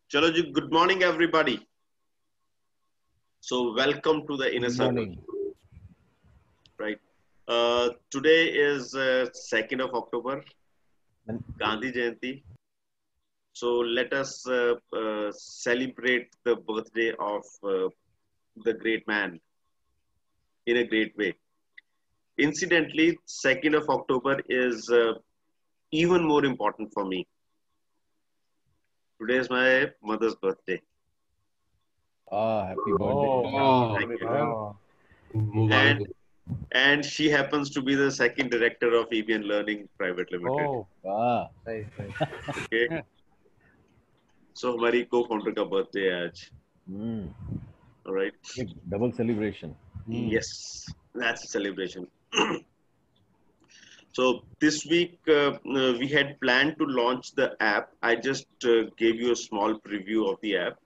Chalo ji, good morning, everybody. So, welcome to the Inner Good Circle, morning. right? Today is 2nd of October, And Gandhi Jayanti. So, let us celebrate the birthday of the great man in a great way. Incidentally, 2nd of October is even more important for me. Today is my mother's birthday. happy birthday. Oh, Thank you. wow. And Mubarak. and she happens to be the second director of EBN Learning Private Limited. Oh, वाह right, right. Okay. So हमारी co-founder का birthday है आज. hmm. All right. एक double celebration. Yes, that's a celebration. So this week we had planned to launch the app. I just gave you a small preview of the app.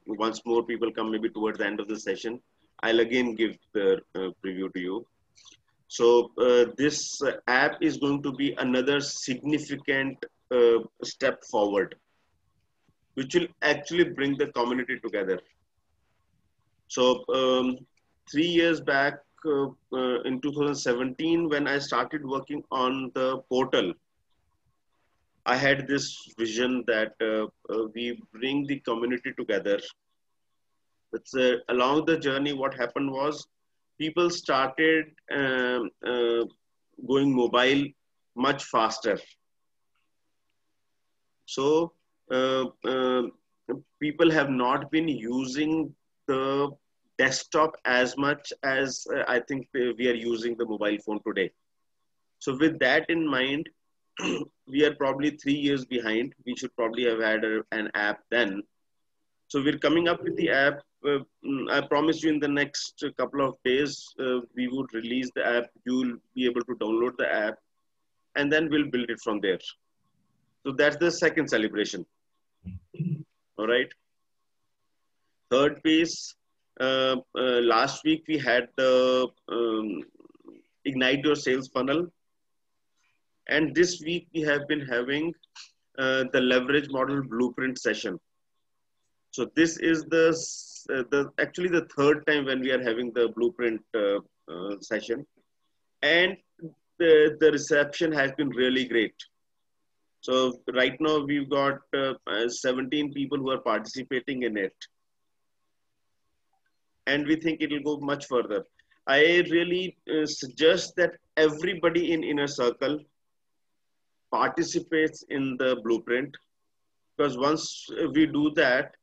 Once more people come maybe towards the end of the session, I'll again give the preview to you. So this app is going to be another significant step forward, which will actually bring the community together. So 3 years back, in 2017, when I started working on the portal, I had this vision that we bring the community together. It's along the journey. What happened was people started going mobile much faster. So people have not been using the desktop as much as I think we are using the mobile phone today. So with that in mind, we are probably 3 years behind. We should probably have had an app then. So we're coming up with the app. I promise you in the next couple of days, we would release the app. You'll be able to download the app and then we'll build it from there. So that's the second celebration. All right. Third piece, last week we had the Ignite Your Sales Funnel. And this week we have been having the leverage model blueprint session. So this is the actually the third time when we are having the blueprint session. And the reception has been really great. So right now we've got 17 people who are participating in it. And we think it will go much further. I really suggest that everybody in Inner Circle participates in the blueprint, because once we do that,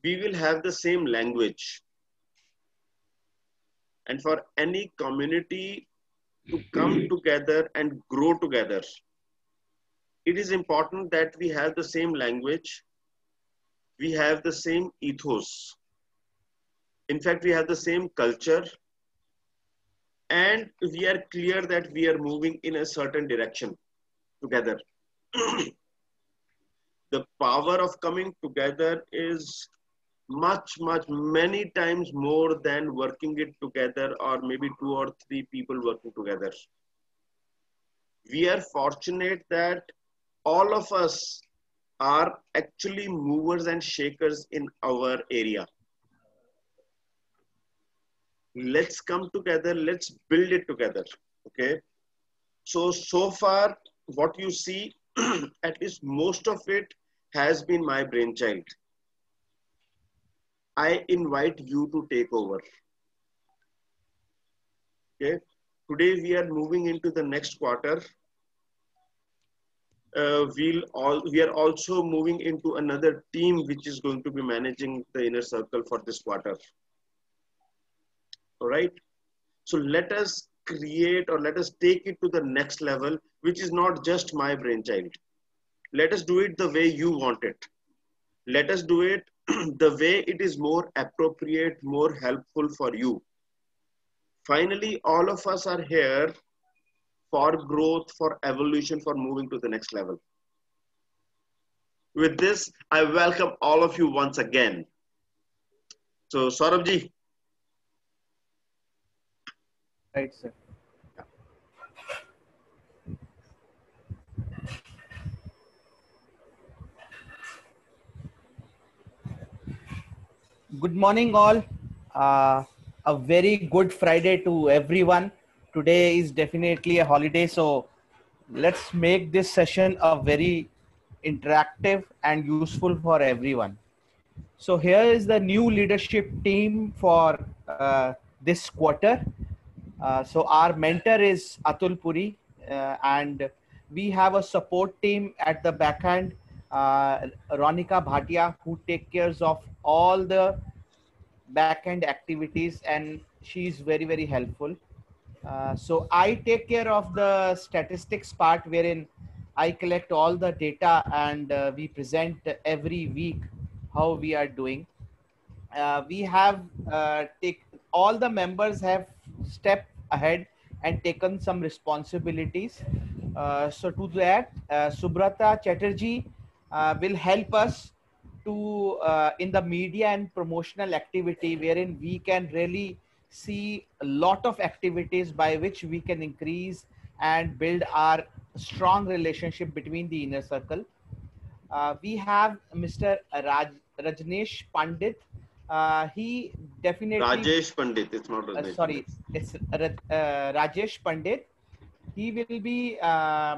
we will have the same language. And for any community to come together and grow together, it is important that we have the same language, we have the same ethos. In fact, we have the same culture, and we are clear that we are moving in a certain direction together. The power of coming together is much, many times more than working it together or maybe 2 or 3 people working together. We are fortunate that all of us are actually movers and shakers in our area. Let's come together, let's build it together. Okay. So far, what you see, at least most of it has been my brainchild. I invite you to take over. Okay. Today we are moving into the next quarter. We are also moving into another team which is going to be managing the Inner Circle for this quarter. All right. So let us create, or let us take it to the next level, which is not just my brainchild. Let us do it the way you want it. Let us do it the way it is more appropriate, more helpful for you. Finally, all of us are here for growth, for evolution, for moving to the next level. With this, I welcome all of you once again. So, Saurabh ji. Right, sir. Good morning, all. A very good Friday to everyone. Today is definitely a holiday, so let's make this session a very interactive and useful for everyone. So here is the new leadership team for this quarter. So our mentor is Atul Puri, and we have a support team at the back end, Ronika Bhatia, who take cares of all the back-end activities, and she's very helpful. So I take care of the statistics part, wherein I collect all the data and we present every week how we are doing. We have take all the members have stepped ahead and taken some responsibilities. So to that, Subrata Chatterjee will help us to in the media and promotional activity, wherein we can really see a lot of activities by which we can increase and build our strong relationship between the inner circle. We have Mr. Rajneesh Pandit. He definitely, Rajesh Pandit. It's not Rajneesh Pandit. sorry, it's Rajesh Pandit. He will be uh,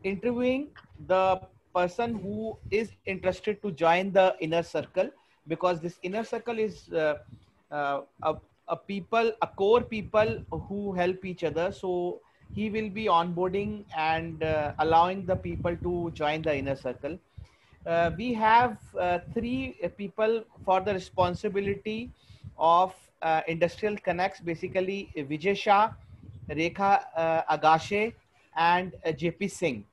interviewing the person who is interested to join the inner circle, because this inner circle is a people, a core people who help each other. So he will be onboarding and allowing the people to join the inner circle. We have three people for the responsibility of industrial connects, basically Vijay Shah, Rekha Agashe, and JP Singh.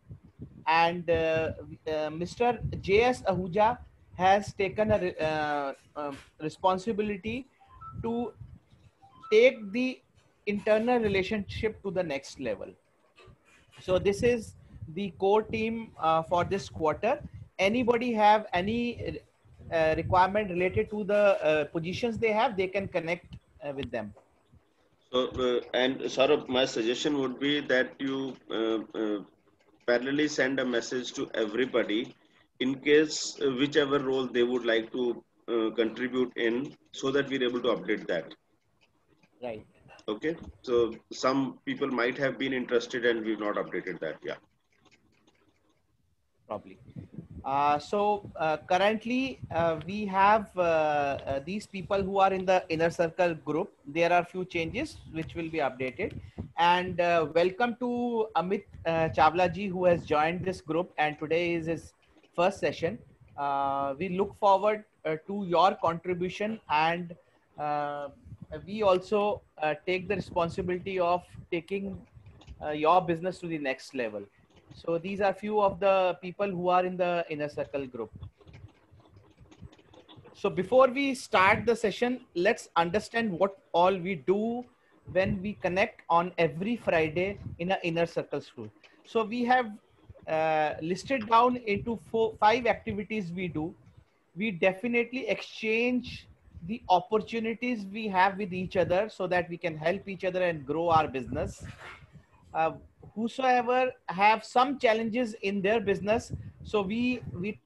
And Mr. JS Ahuja has taken a responsibility to take the internal relationship to the next level. So this is the core team for this quarter. Anybody have any requirement related to the positions they have, they can connect with them. So, and Saurabh, my suggestion would be that you parallelly send a message to everybody in case whichever role they would like to contribute in, so that we're able to update that. Right. Okay. So some people might have been interested and we've not updated that. Yeah. Probably. So currently we have these people who are in the inner circle group. There are few changes which will be updated. And welcome to Amit Chavla ji, who has joined this group, and today is his first session. We look forward to your contribution, and we also take the responsibility of taking your business to the next level. So these are few of the people who are in the inner circle group. So before we start the session, let's understand what all we do when we connect on every Friday in an inner circle school. So we have listed down into five activities we do. We definitely exchange the opportunities we have with each other so that we can help each other and grow our business. uh, whosoever have some challenges in their business, so we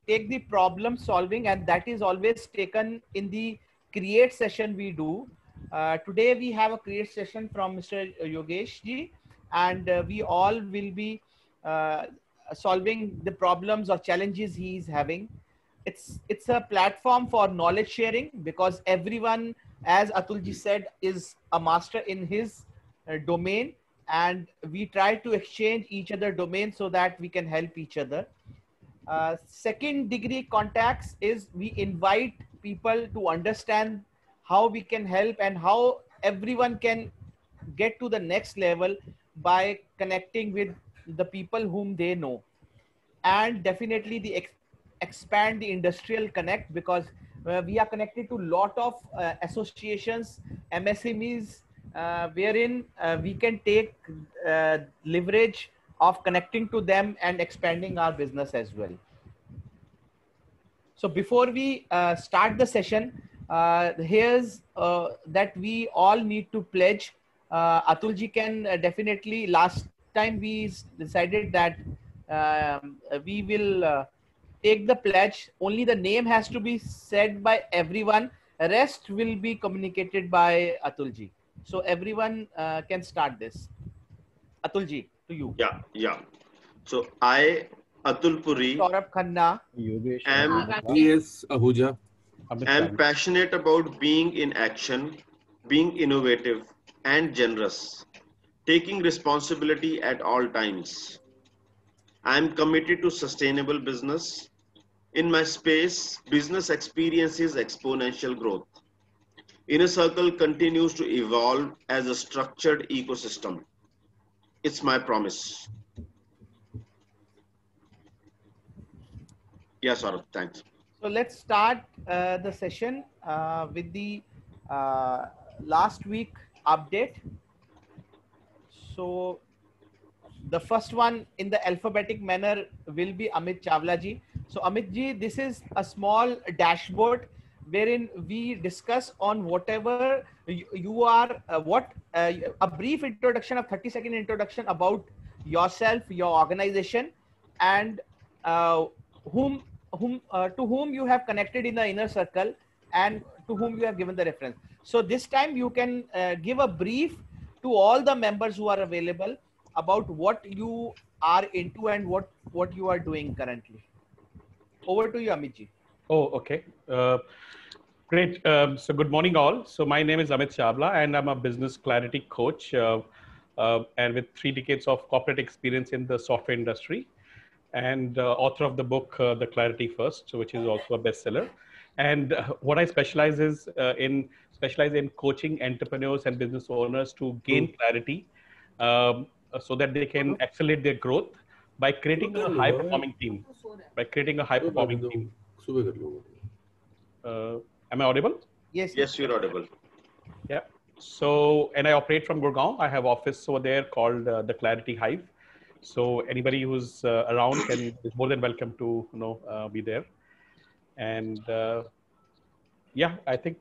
take the problem solving, and that is always taken in the create session we do. Today we have a create session from Mr. Yogesh ji, and we all will be uh, solving the problems or challenges he is having. It's a platform for knowledge sharing, because everyone, as Atulji said, is a master in his domain, and we try to exchange each other domains so that we can help each other. Second degree contacts is we invite people to understand how we can help and how everyone can get to the next level by connecting with the people whom they know. And definitely the expand the industrial connect, because we are connected to lot of associations, MSMEs, wherein we can take leverage of connecting to them and expanding our business as well. So before we start the session, here's that we all need to pledge. Atulji can last time we decided that we will take the pledge. Only the name has to be said by everyone. Rest will be communicated by Atulji. So everyone can start this. Atulji, to you. Yeah, yeah. So I, Atul Puri, Saurabh Khanna. Yogesh am Ahuja. Yes, Ahuja. Amit am Chawla. passionate about being in action, being innovative and generous, taking responsibility at all times. I am committed to sustainable business. In my space, business experiences exponential growth. Inner Circle continues to evolve as a structured ecosystem. It's my promise. Yes, Saurabh, thanks. So let's start the session with the uh, last week update. So the first one in the alphabetic manner will be Amit Chawla ji. So Amit ji, this is a small dashboard wherein we discuss on whatever you are, a brief introduction, of 30-second introduction about yourself, your organization, and uh, whom to whom you have connected in the inner circle, and to whom you have given the reference. So this time you can give a brief to all the members who are available about what you are into and what you are doing currently. Over to you, Amit ji. Oh, okay. Great. So good morning, all. So my name is Amit Chawla, and I'm a business clarity coach, and with 3 decades of corporate experience in the software industry, and author of the book The Clarity First, which is also a bestseller. And what I specialize in coaching entrepreneurs and business owners to gain clarity, so that they can accelerate their growth by creating a high performing team. By creating a high performing team. Am I audible? Yes. Yes, you're audible. Yeah. So, and I operate from Gurgaon. I have office over there called the Clarity Hive. So anybody who's around is more than welcome to be there. And yeah, I think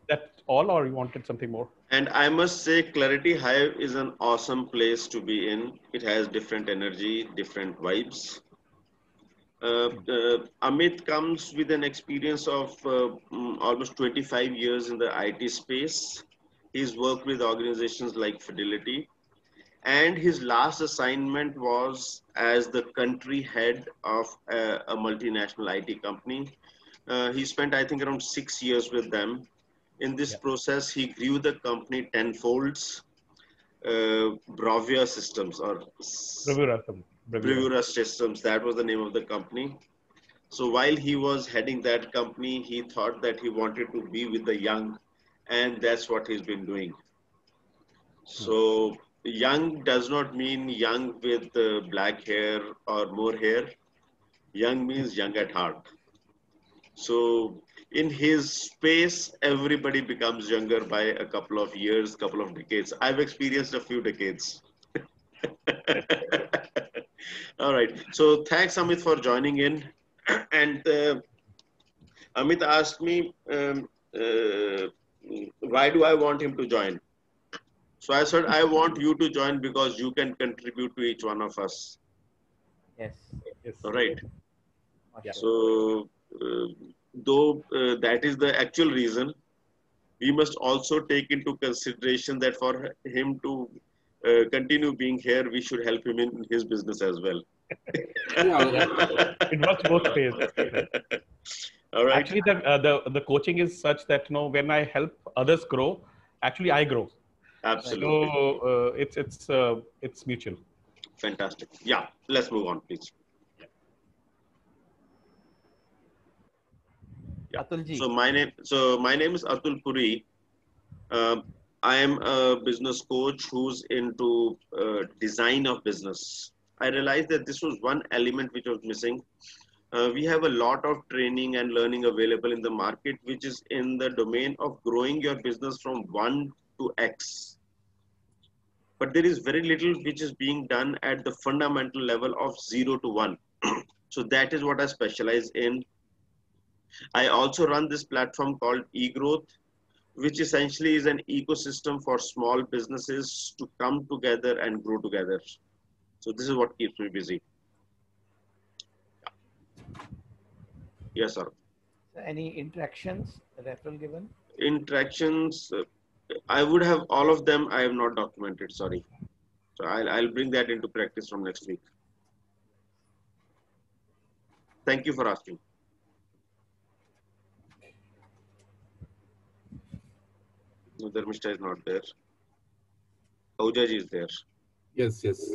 that's all. Or you wanted something more? And I must say, Clarity Hive is an awesome place to be in. It has different energy, different vibes. Amit comes with an experience of almost 25 years in the IT space. He's worked with organizations like Fidelity, and his last assignment was as the country head of a multinational IT company. He spent, I think, around 6 years with them. In this process, he grew the company tenfolds. Bravia Systems or Bravura Systems, that was the name of the company. So while he was heading that company, he thought that he wanted to be with the young, and that's what he's been doing. So young does not mean young with black hair or more hair. Young means young at heart. So in his space, everybody becomes younger by a couple of years, couple of decades. I've experienced a few decades. All right. So thanks, Amit, for joining in. And Amit asked me, why do I want him to join? So I said, I want you to join because you can contribute to each one of us. Yes. All right. Yeah. So though that is the actual reason, we must also take into consideration that for him to continue being here, we should help him in his business as well. It works both ways. Right? All right. Actually, the coaching is such that when I help others grow, actually I grow. Absolutely. So it's mutual. Fantastic. Yeah. Let's move on, please. Yeah. Atulji. So my name is Atul Puri. I am a business coach who's into design of business. I realized that this was one element which was missing. We have a lot of training and learning available in the market, which is in the domain of growing your business from 1 to X. But there is very little which is being done at the fundamental level of 0 to 1. So that is what I specialize in. I also run this platform called eGrowth, which essentially is an ecosystem for small businesses to come together and grow together. So this is what keeps me busy. Yes, sir. So any interactions, referral given? Interactions, I would have all of them. I have not documented. Sorry. So I'll bring that into practice from next week. Thank you for asking. No, Dharmishta is not there. Aujaj is there. Yes, yes.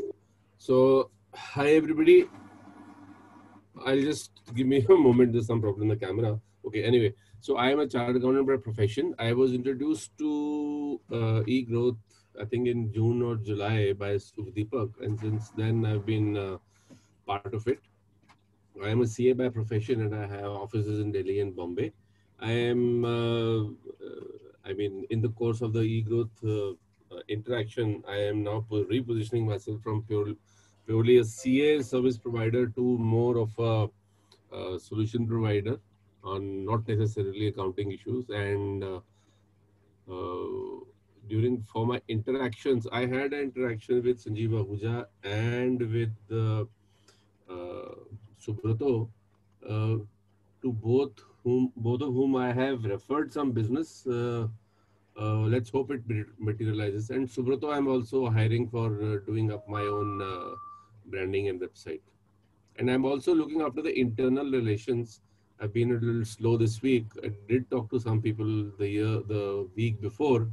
So, hi everybody. I'll just give me a moment. There's some problem in the camera. Okay, anyway. So, I am a chartered accountant by profession. I was introduced to e-growth, I think in June or July by Suvdeepak. And since then, I've been part of it. I am a CA by profession and I have offices in Delhi and Bombay. I am, I mean, in the course of the e-growth interaction, I am now repositioning myself from purely a CA service provider to more of a solution provider on not necessarily accounting issues. And for my interactions, I had an interaction with Sanjeev Ahuja and with Subrato, to both of whom I have referred some business. Let's hope it materializes. And Subrato, I'm also hiring for doing up my own branding and website. And I'm also looking after the internal relations. I've been a little slow this week. I did talk to some people the week before,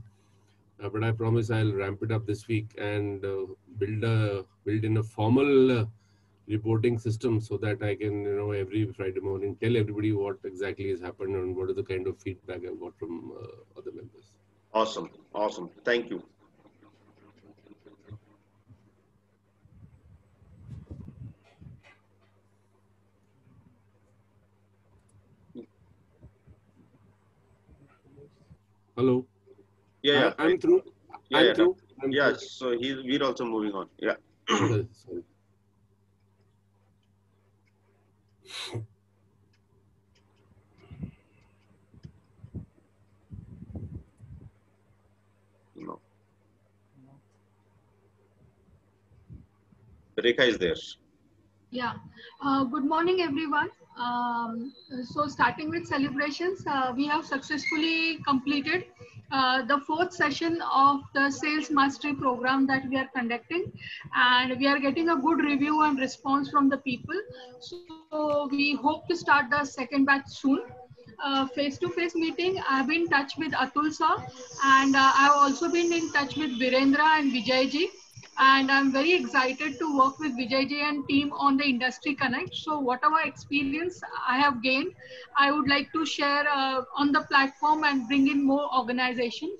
but I promise I'll ramp it up this week and build in a formal reporting system so that I can, every Friday morning tell everybody what exactly has happened and what is the kind of feedback I've got from other members. Awesome. Awesome. Thank you. Hello. Yeah. I'm through. I'm through. So we're also moving on. Yeah. Sorry. No. Rekha is there. Yeah. Good morning, everyone. So starting with celebrations, we have successfully completed the 4th session of the Sales Mastery program that we are conducting, and we are getting a good review and response from the people. So we hope to start the second batch soon. Face-to-face meeting, I've been in touch with Atul sir, and I've also been in touch with Virendra and Vijay ji. And I'm very excited to work with Vijay ji and team on the Industry Connect. So whatever experience I have gained, I would like to share on the platform and bring in more organization.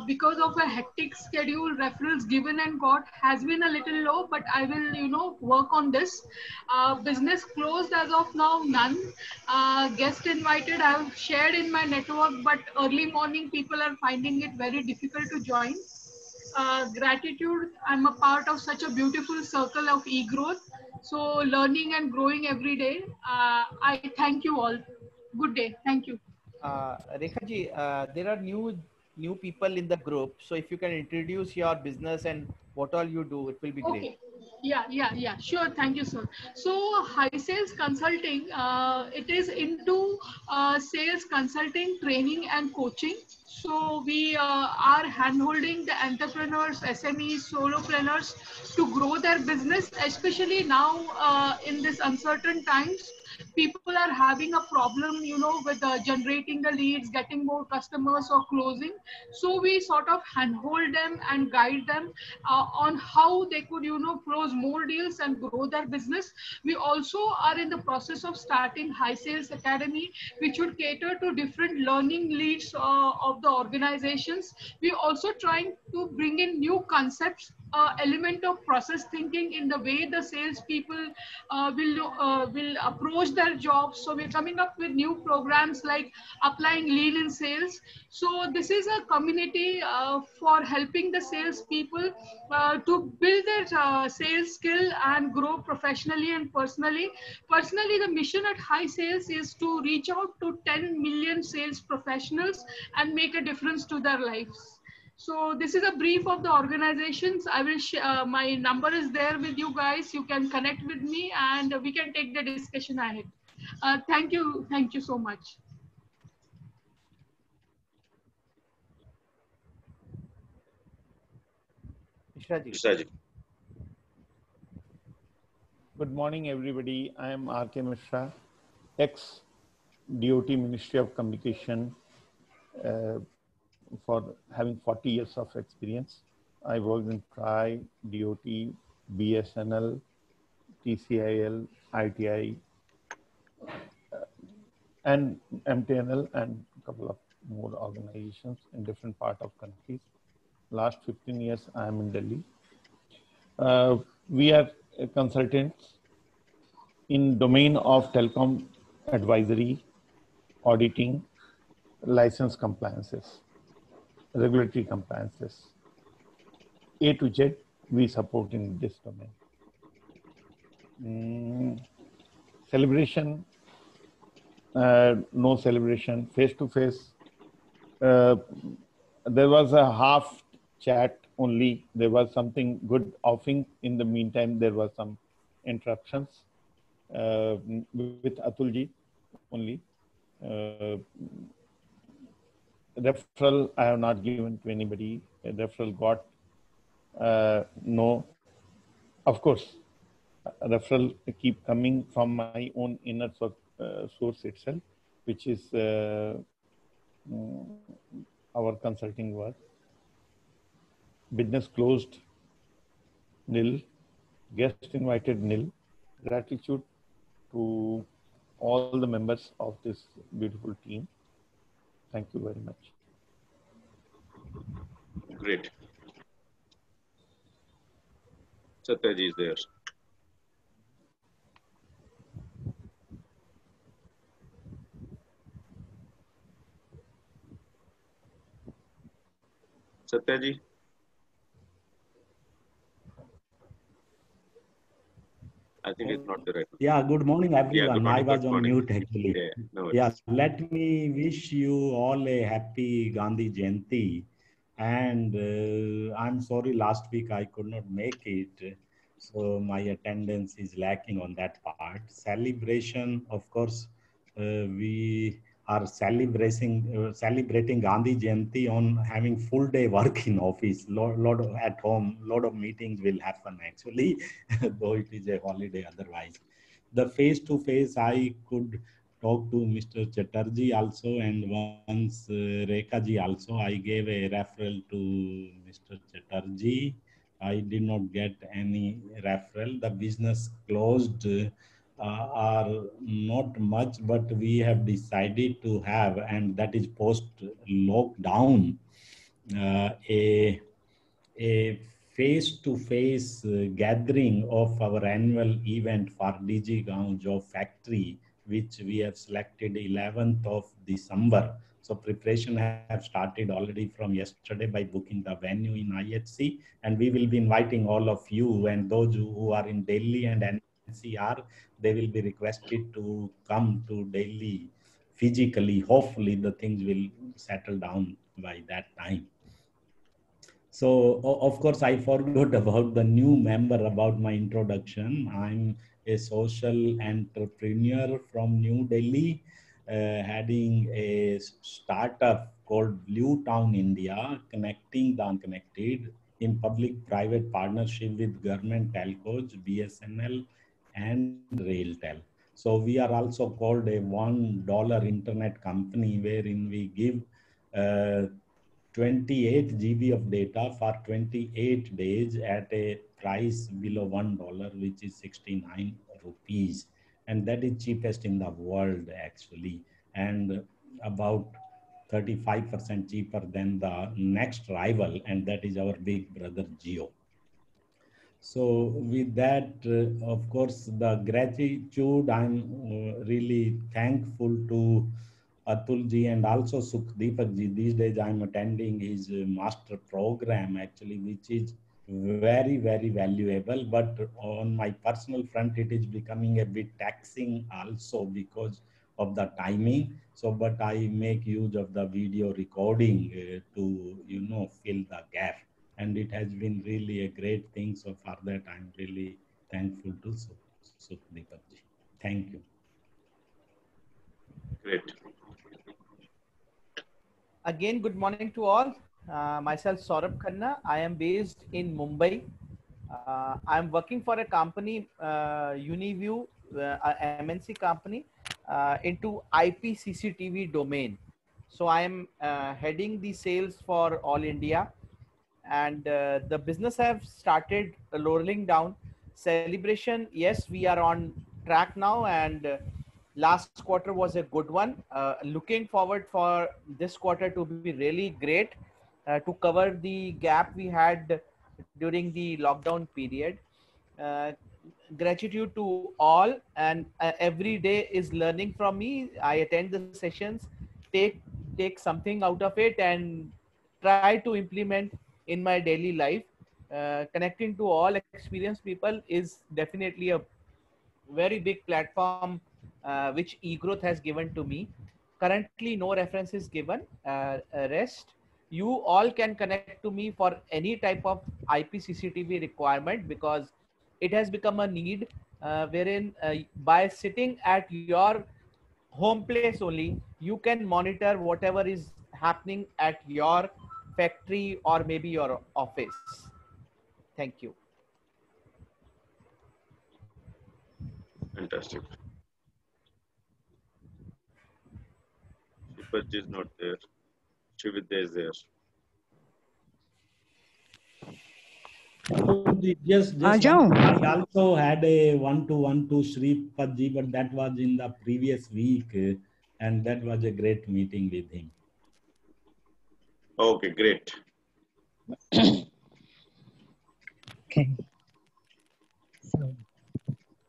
Because of a hectic schedule, referrals given and got has been a little low, but I will, work on this. Business closed as of now, none. Guest invited, I've shared in my network, but early morning people are finding it very difficult to join. Gratitude, I'm a part of such a beautiful circle of e-growth. So learning and growing every day. I thank you all. Good day. Thank you. Rekha ji, there are new people in the group. So if you can introduce your business and what all you do, it will be great. Okay. Yeah. Sure. Thank you, sir. So High Sales Consulting, it is into sales consulting, training and coaching. So we are handholding the entrepreneurs, SMEs, solopreneurs to grow their business, especially now in this uncertain times. People are having a problem, with generating the leads, getting more customers or closing. So we sort of handhold them and guide them on how they could, close more deals and grow their business. We also are in the process of starting High Sales Academy, which would cater to different learning leads of the organizations. We also trying to bring in new concepts, element of process thinking in the way the salespeople will approach their jobs. So we're coming up with new programs like applying lean in sales. So this is a community for helping the salespeople to build their sales skill and grow professionally and personally. Personally, the mission at High Sales is to reach out to 10 million sales professionals and make a difference to their lives. So this is a brief of the organizations. I will my number is there with you guys. You can connect with me and we can take the discussion ahead. Thank you so much. Mishra ji. Mishra ji. Good morning, everybody. I am R.K. Mishra, ex-DOT Ministry of Communication, for having 40 years of experience. I worked in TRI, DOT, BSNL, TCIL, ITI, and MTNL, and a couple of more organizations in different parts of countries. Last 15 years, I am in Delhi. We are consultants in domain of telecom advisory, auditing, license compliances, regulatory compliances. A to Z, we support in this domain. Celebration, no celebration, face to face. There was a half chat only. There was something good offing. In the meantime, there was some interruptions with Atulji only. Referral, I have not given to anybody. A referral got no. Of course, referral keep coming from my own inner source itself, which is our consulting work. Business closed, nil. Guest invited, nil. Gratitude to all the members of this beautiful team. Thank you very much. Great. Satyaji is there. Satyaji. I think it's not the right. Yeah, good morning, everyone. good morning, I was good on morning. mute actually. Yeah, no worries. Yeah, let me wish you all a happy Gandhi Jayanti. And I'm sorry, last week I could not make it. So my attendance is lacking on that part. Celebration, of course, we are celebrating Gandhi Jayanti on having full day work in office. Lot of at home, lot of meetings will happen actually, though it is a holiday otherwise. The face-to-face, I could talk to Mr. Chatterjee also, and once Rekha ji also, I gave a referral to Mr. Chatterjee. I did not get any referral. The business closed are not much, but we have decided to have, and that is post-lockdown, a face-to-face gathering of our annual event for DG Gaon Job Factory, which we have selected 11th of December. So preparation have started already from yesterday by booking the venue in IHC, and we will be inviting all of you, and those who are in Delhi and NCR, they will be requested to come to Delhi physically. Hopefully the things will settle down by that time. So, of course, I forgot about the new member about my introduction. I'm a social entrepreneur from New Delhi, heading a startup called Blue Town India, connecting the unconnected in public-private partnership with government telcos, BSNL, and RailTel. So we are also called a $1 internet company, wherein we give 28 GB of data for 28 days at a price below $1, which is 69 rupees. And that is cheapest in the world actually, and about 35% cheaper than the next rival, and that is our big brother Jio. So with that, of course, the gratitude, I'm really thankful to Atulji and also Sukhdeepakji. These days I'm attending his master program actually, which is very, very valuable. But on my personal front, it is becoming a bit taxing also because of the timing. So, but I make use of the video recording to, fill the gap. And it has been really a great thing. So for that, I'm really thankful to Sukhdeepakji. Thank you. Great. Again, good morning to all. Myself Saurabh Khanna. I am based in Mumbai. I am working for a company, Uniview, a MNC company, into IP CCTV domain. So I am heading the sales for all India, and the business have started rolling down. Celebration, yes, we are on track now, and last quarter was a good one. Looking forward for this quarter to be really great, to cover the gap we had during the lockdown period. Uh, Gratitude to all, and every day is learning from me. I attend the sessions, take something out of it, and try to implement in my daily life. Connecting to all experienced people is definitely a very big platform which eGrowth has given to me. Currently, no reference is given. Rest, you all can connect to me for any type of IP CCTV requirement, because it has become a need, wherein by sitting at your home place only, you can monitor whatever is happening at your factory or maybe your office. Thank you. Fantastic. Shipaji is not there. Shividya is there. Just Ajahn. I also had a one-to-one to Sri Padji, but that was in the previous week, and that was a great meeting with him. Okay, great. Okay. So,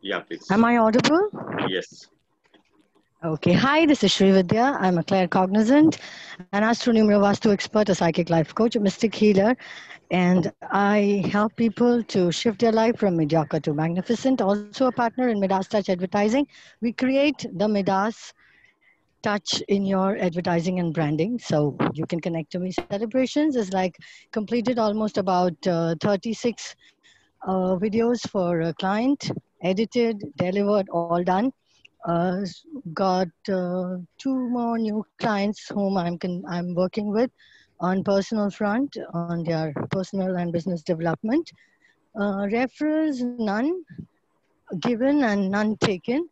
Yeah, please. am I audible? Yes. Okay. Hi, this is Srividya. I'm a claircognizant, an astronumerovastu expert, a psychic life coach, a mystic healer, and I help people to shift their life from mediocre to magnificent. Also a partner in Midas Touch Advertising. We create the Midas touch in your advertising and branding, so you can connect to me. Celebrations is like completed almost about 36 videos for a client, edited, delivered, all done. Got 2 more new clients whom I'm working with on personal front on their personal and business development. Referrals, none given and none taken.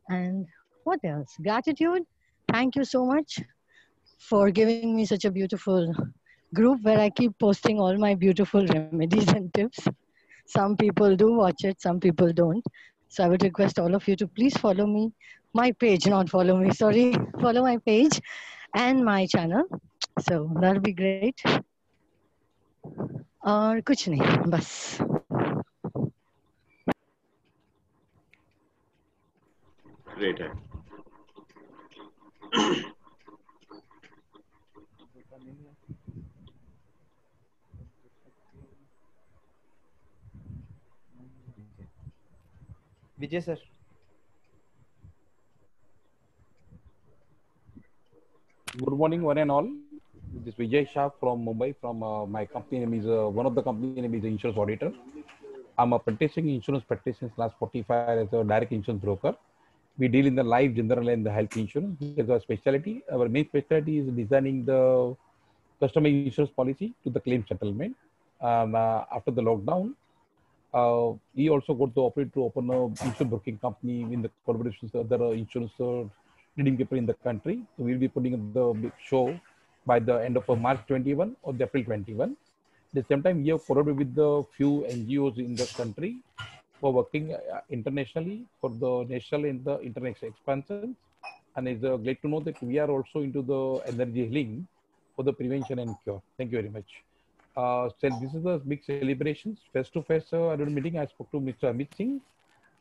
And what else? Gratitude. Thank you so much for giving me such a beautiful group where I keep posting all my beautiful remedies and tips. Some people do watch it, some people don't. So I would request all of you to please follow me, my page, not follow me, sorry, follow my page and my channel. So that'll be great. और कुछ नहीं, बस. Great. Vijay sir. Good morning, one and all. This is Vijay Shah from Mumbai. From my company name is one of the company name is Insurance Auditor. I'm a practicing insurance practitioner since last 45 as a direct insurance broker. We deal in the life, general, and the health insurance. There's a specialty. Our main specialty is designing the customer insurance policy to the claim settlement. After the lockdown, we also got the opportunity to open a insurance broking company in the collaboration with other insurance leading people in the country. So we'll be putting up the big show by the end of March 21 or the April 21. At the same time, we have collaborated with the few NGOs in the country for working internationally for the national and the international expansion. And it's great to know that we are also into the energy healing for the prevention and cure. Thank you very much. So this is a big celebrations, face-to-face meeting. I spoke to Mr. Amit Singh.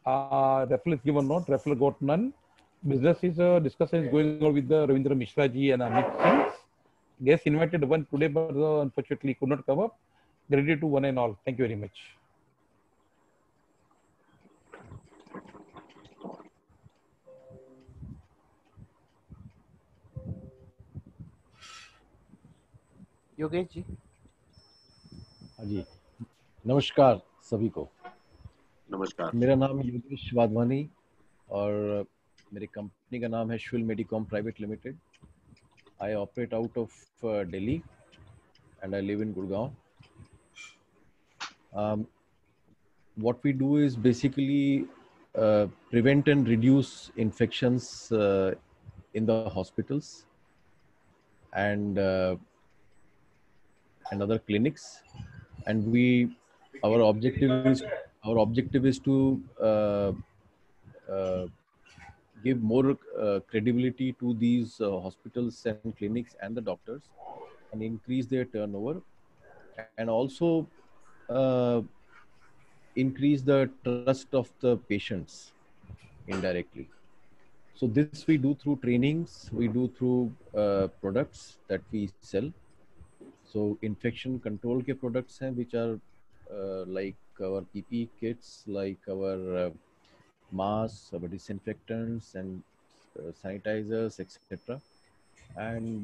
Referral is given not, referral got none. Business is discussion is going on with the Ravindra Mishra ji and Amit Singh. Guest invited one today, but unfortunately could not come up. Gratitude to one and all. Thank you very much. Yogesh ji. हाँ जी, नमस्कार सभी को. नमस्कार. मेरा नाम योगेश वाधवानी और मेरी company का नाम है श्विल Medicom private limited. I operate out of Delhi and I live in Gurgaon. What we do is basically prevent and reduce infections in the hospitals and other clinics, and our objective is to give more credibility to these hospitals and clinics and the doctors, and increase their turnover, and also increase the trust of the patients indirectly. So this we do through trainings, we do through products that we sell. So infection control ke products hain, which are like our PPE kits, like our masks, our disinfectants and sanitizers, etc. And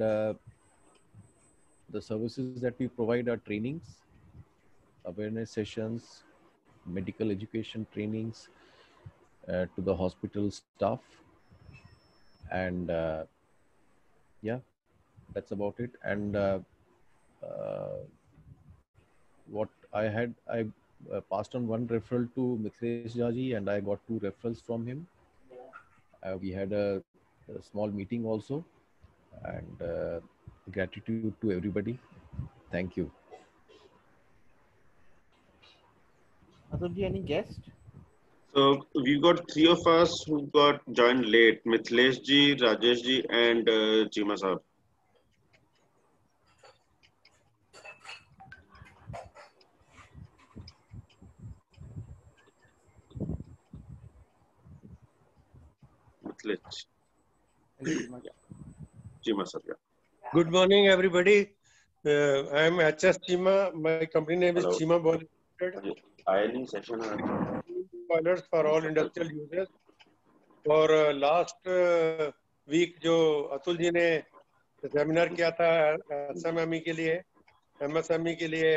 the services that we provide are trainings, awareness sessions, medical education trainings to the hospital staff, and yeah, that's about it. And what I passed on one referral to Mithlesh Jaji, and I got 2 referrals from him. We had a small meeting also, and gratitude to everybody. Thank you. Atulji, any guest? So we got 3 of us who got joined late: Mithlesh ji, Rajesh ji, and Chima sahab. Mithlesh. Chima sahab, yeah. Good morning, everybody. I am HS Chima. My company name is Chima Boiler Limited. Ironing session. Boilers for all industrial uses. For last week जो अतुल जी ने seminar किया था MSME के लिए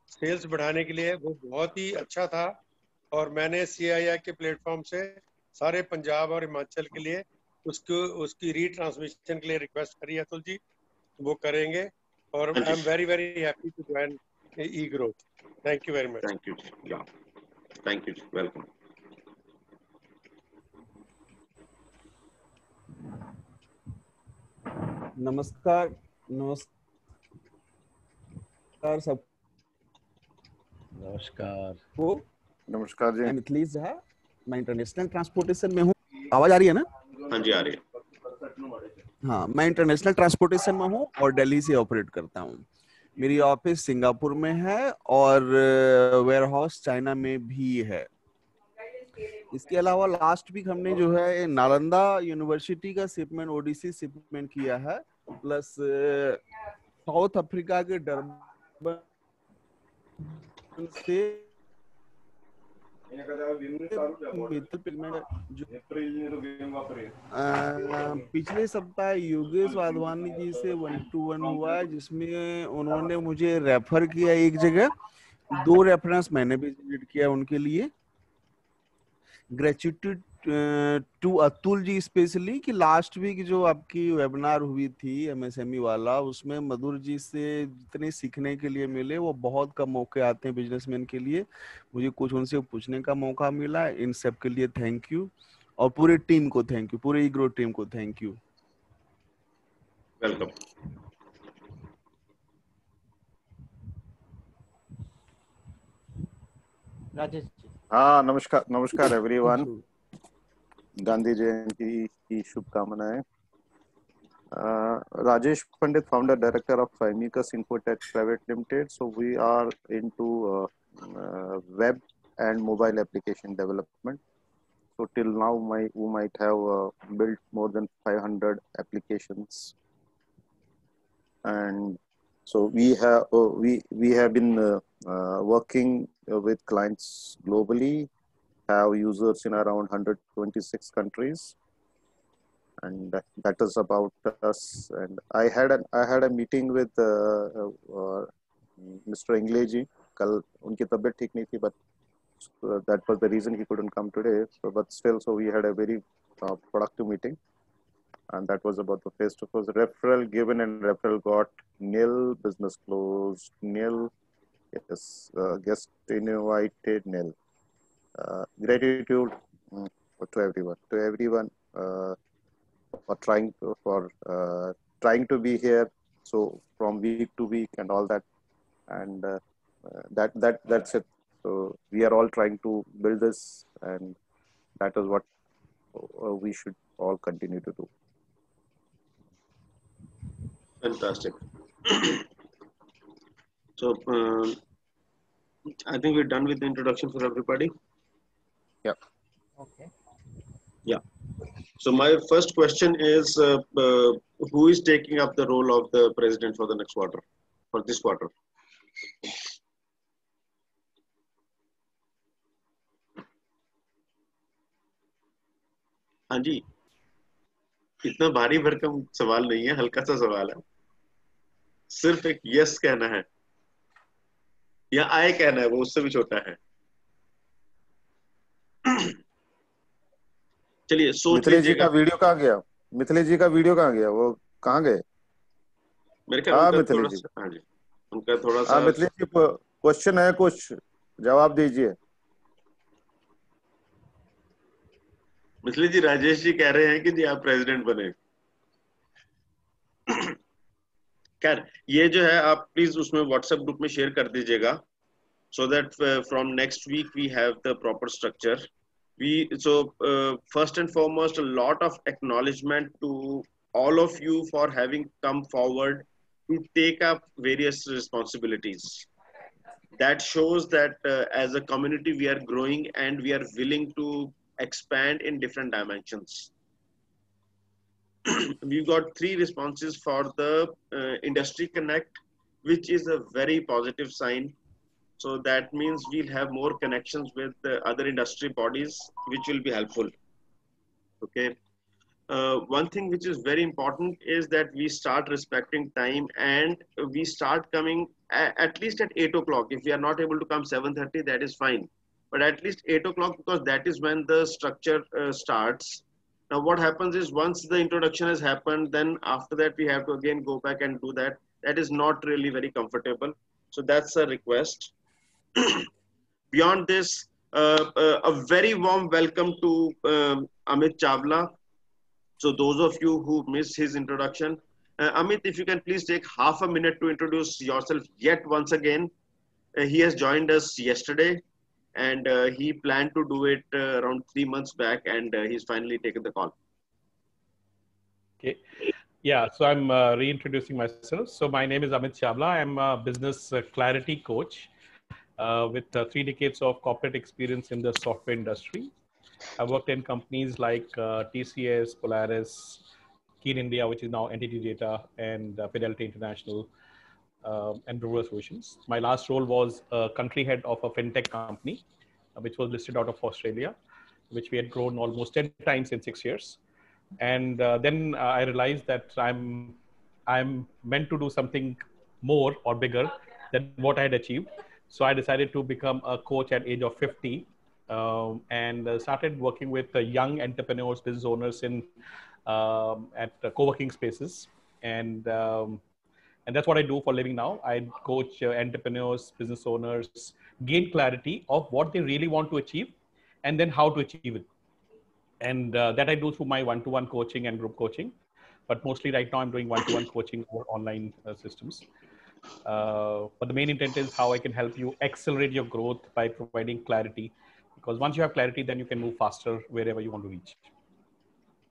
sales बढ़ाने के लिए, वो बहुत ही अच्छा था. और मैंने CII के प्लेटफॉर्म से सारे पंजाब और हिमाचल के लिए उसकी रीट्रांसमिशन के लिए रिक्वेस्ट करी अतुल जी, वो करेंगे. और I am very very happy to join E growth. Thank you very much. Thank you. Yeah. Thank you. Welcome. नमस्कार सब. नमस्कार जी. मिथलेश झा, मैं इंटरनेशनल ट्रांसपोर्टेशन में हूँ. आवाज आ रही है ना? हाँ जी, आ रही है. हाँ, मैं इंटरनेशनल ट्रांसपोर्टेशन में हूँ और दिल्ली से ऑपरेट करता हूँ. मेरी ऑफिस सिंगापुर में है और वेयरहाउस चाइना में भी है. इसके अलावा लास्ट वीक हमने जो है नालंदा यूनिवर्सिटी का शिपमेंट ओडीसी शिपमेंट किया है, प्लस साउथ अफ्रीका के डरबन से पिछले सप्ताह योगेश वाधवानी जी से 1-to-1 हुआ है, जिसमें उन्होंने मुझे रेफर किया एक जगह. 2 रेफरेंस मैंने भी जनरेट किया उनके लिए. Gratuity to Atul ji specially कि लास्ट वीक जो आपकी वेबिनार हुई थी MSME वाला, उसमें मधुर जी से जितने सीखने के लिए मिले वो बहुत कम मौके आते हैं बिजनेसमैन के लिए. मुझे कुछ उनसे पूछने का मौका मिला. इन सब के लिए थैंक यू, और पूरे टीम को थैंक यू, पूरे ईग्रो टीम को थैंक यू. वेलकम. राजेश. हाँ, नमस्कार एवरीवन. गांधी जयंती की शुभकामनाएं. Rajesh Pandit, founder director of Amicus Infotech Private Limited. So we are into web and mobile application development. So till now, we might have built more than 500 applications, and so we have been working with clients globally. Have users in around 126 countries. And that is about us. And I had a meeting with Mr. Ingleji. कल उनकी तबीयत ठीक नहीं थी, but that was the reason he couldn't come today. So, but still, so we had a very productive meeting, and that was about the face-to-face referral given and referral got, nil business closed, nil yes, guest invited, nil. Gratitude to everyone for trying to be here. So from week to week and all that, and that's it. So we are all trying to build this, and that is what we should all continue to do. Fantastic. So I think we're done with the introduction for everybody. Yeah. Okay. Yeah. So my first question is, who is taking up the role of the president for the next quarter, for this quarter? हाँ जी, इतना भारी भरकम सवाल नहीं है, हल्का सा सवाल है, सिर्फ एक यस कहना है या आए कहना है, वो उससे भी छोटा है। चलिए सोच मिथिलेश जी लीजिएगा। का वीडियो कहाँ गया? मिथिलेश जी का वीडियो कहाँ गया? वो कहाँ गए? मेरे ख्याल हाँ उनका मिथिलेश थोड़ा जी, सा, हाँ जी, उनका थोड़ा हाँ सा। मिथिलेश जी, क्वेश्चन है, कुछ जवाब दीजिए। मिथिलेश जी, राजेश जी कह रहे हैं कि जी आप प्रेसिडेंट बने। खैर, ये जो है आप प्लीज उसमें व्हाट्सएप ग्रुप में शेयर कर दीजिएगा, so that from next week we have the proper structure. First and foremost, a lot of acknowledgement to all of you for having come forward to take up various responsibilities. That shows that as a community we are growing and we are willing to expand in different dimensions. We've got 3 responses for the Industry Connect, which is a very positive sign. So that means we'll have more connections with the other industry bodies, which will be helpful. Okay. One thing which is very important is that we start respecting time and we start coming at least at 8 o'clock. If we are not able to come 7:30, that is fine. But at least 8 o'clock, because that is when the structure starts. Now what happens is once the introduction has happened, then after that we have to again go back and do that. That is not really very comfortable. So that's a request. Beyond this, a very warm welcome to Amit Chawla. So those of you who missed his introduction, Amit, if you can please take half a minute to introduce yourself yet once again. He has joined us yesterday and he planned to do it around 3 months back, and he's finally taken the call. Okay. Yeah, so I'm reintroducing myself. So my name is Amit Chawla. I'm a business clarity coach with 3 decades of corporate experience in the software industry. I've worked in companies like TCS, Polaris, Keen India, which is now Entity Data, and Fidelity International, and Brewer Solutions. My last role was country head of a fintech company, which was listed out of Australia, which we had grown almost 10 times in 6 years. And then I realized that I'm meant to do something more or bigger than what I had achieved. So I decided to become a coach at age of 50, and started working with young entrepreneurs, business owners in at co-working spaces, and that's what I do for a living now. I coach entrepreneurs, business owners, gain clarity of what they really want to achieve, and then how to achieve it. And that I do through my one-to-one coaching and group coaching. But mostly right now I'm doing one-to-one coaching or online systems. But the main intent is how I can help you accelerate your growth by providing clarity. Because once you have clarity, then you can move faster wherever you want to reach.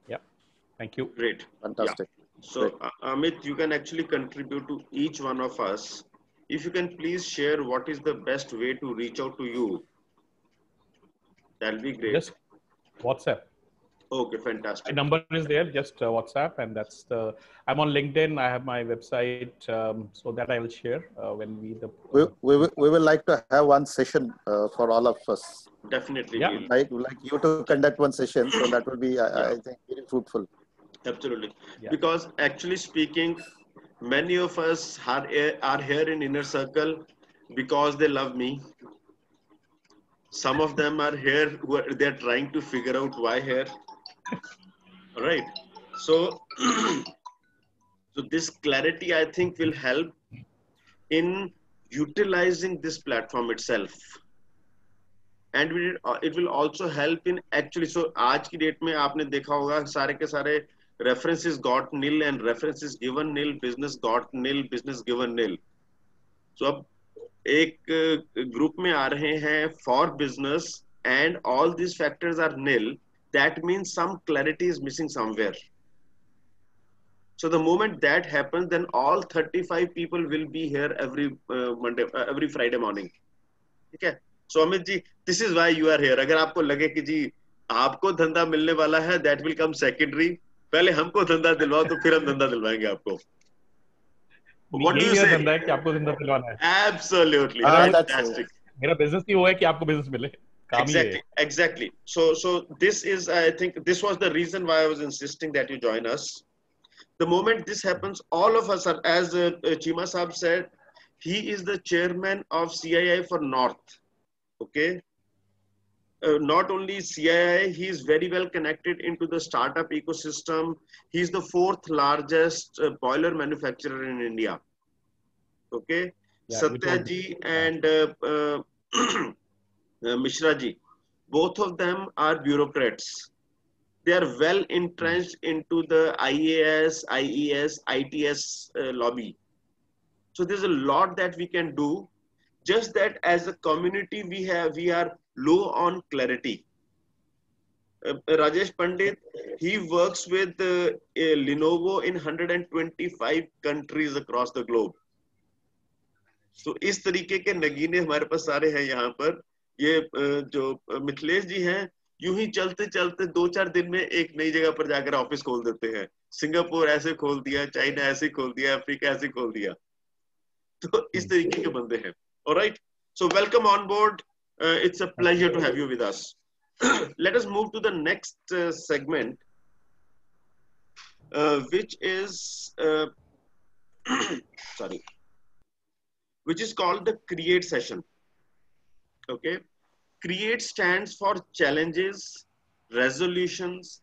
Yeah. Thank you. Great. Fantastic. Yeah. So Amit, you can actually contribute to each one of us. If you can please share what is the best way to reach out to you, that'll be great. Just WhatsApp. Okay, fantastic. My number is there, just WhatsApp, and that's the. I'm on LinkedIn. I have my website, so that I will share when we will like to have one session for all of us. Definitely. Yeah. Like you to conduct one session, so that will be I think very fruitful. Absolutely. Yeah. Because actually speaking, many of us are here in Inner Circle because they love me. Some of them are here they're trying to figure out why here. All right. So, so this clarity, I think, will help in utilizing this platform itself. And it will also help in actually, so आज की date में आपने देखा होगा सारे के सारे references got nil and references given nil, business got nil, business given nil. So अब एक ग्रुप में आ रहे हैं for business and all these factors are nil, that means some clarity is missing somewhere. So the moment that happens, then all 35 people will be here every every Friday morning. ठीक है? So Amit ji, this is why you are here. अगर आपको लगे कि जी आपको धंधा मिलने वाला है, that will come secondary. पहले हमको धंधा दिलवाओ तो फिर हम धंधा दिलवाएंगे आपको. What do you say? धंधा है कि आपको धंधा दिलवाना है. Absolutely, fantastic. मेरा बिजनेस ही वो है कि आपको बिजनेस मिले. Exactly, exactly. So this is, I think, this was the reason why I was insisting that you join us. The moment this happens, all of us are, as Chima Saab said, he is the chairman of CII for North. Okay. Not only CII, he is very well connected into the startup ecosystem. He is the 4th largest boiler manufacturer in India. Okay. Yeah, Satya ji and Mishra ji, both of them are bureaucrats. They are well entrenched into the IAS, IES, ITS lobby. So there's a lot that we can do. Just that as a community, we are low on clarity. Rajesh Pandit, he works with Lenovo in 125 countries across the globe. So इस तरीके के नगीने हमारे पास सारे हैं यहाँ पर. ये जो मिथिलेश जी हैं, यूं ही चलते चलते 2-4 दिन में एक नई जगह पर जाकर ऑफिस खोल देते हैं. सिंगापुर ऐसे खोल दिया, चाइना ऐसे खोल दिया, अफ्रीका ऐसे खोल दिया. तो इस तरीके के बंदे हैं. All right. So welcome on board. It's a pleasure to have you with us. Let us move to the next segment, which is sorry, which is called the Create session. Okay. Create stands for challenges, resolutions,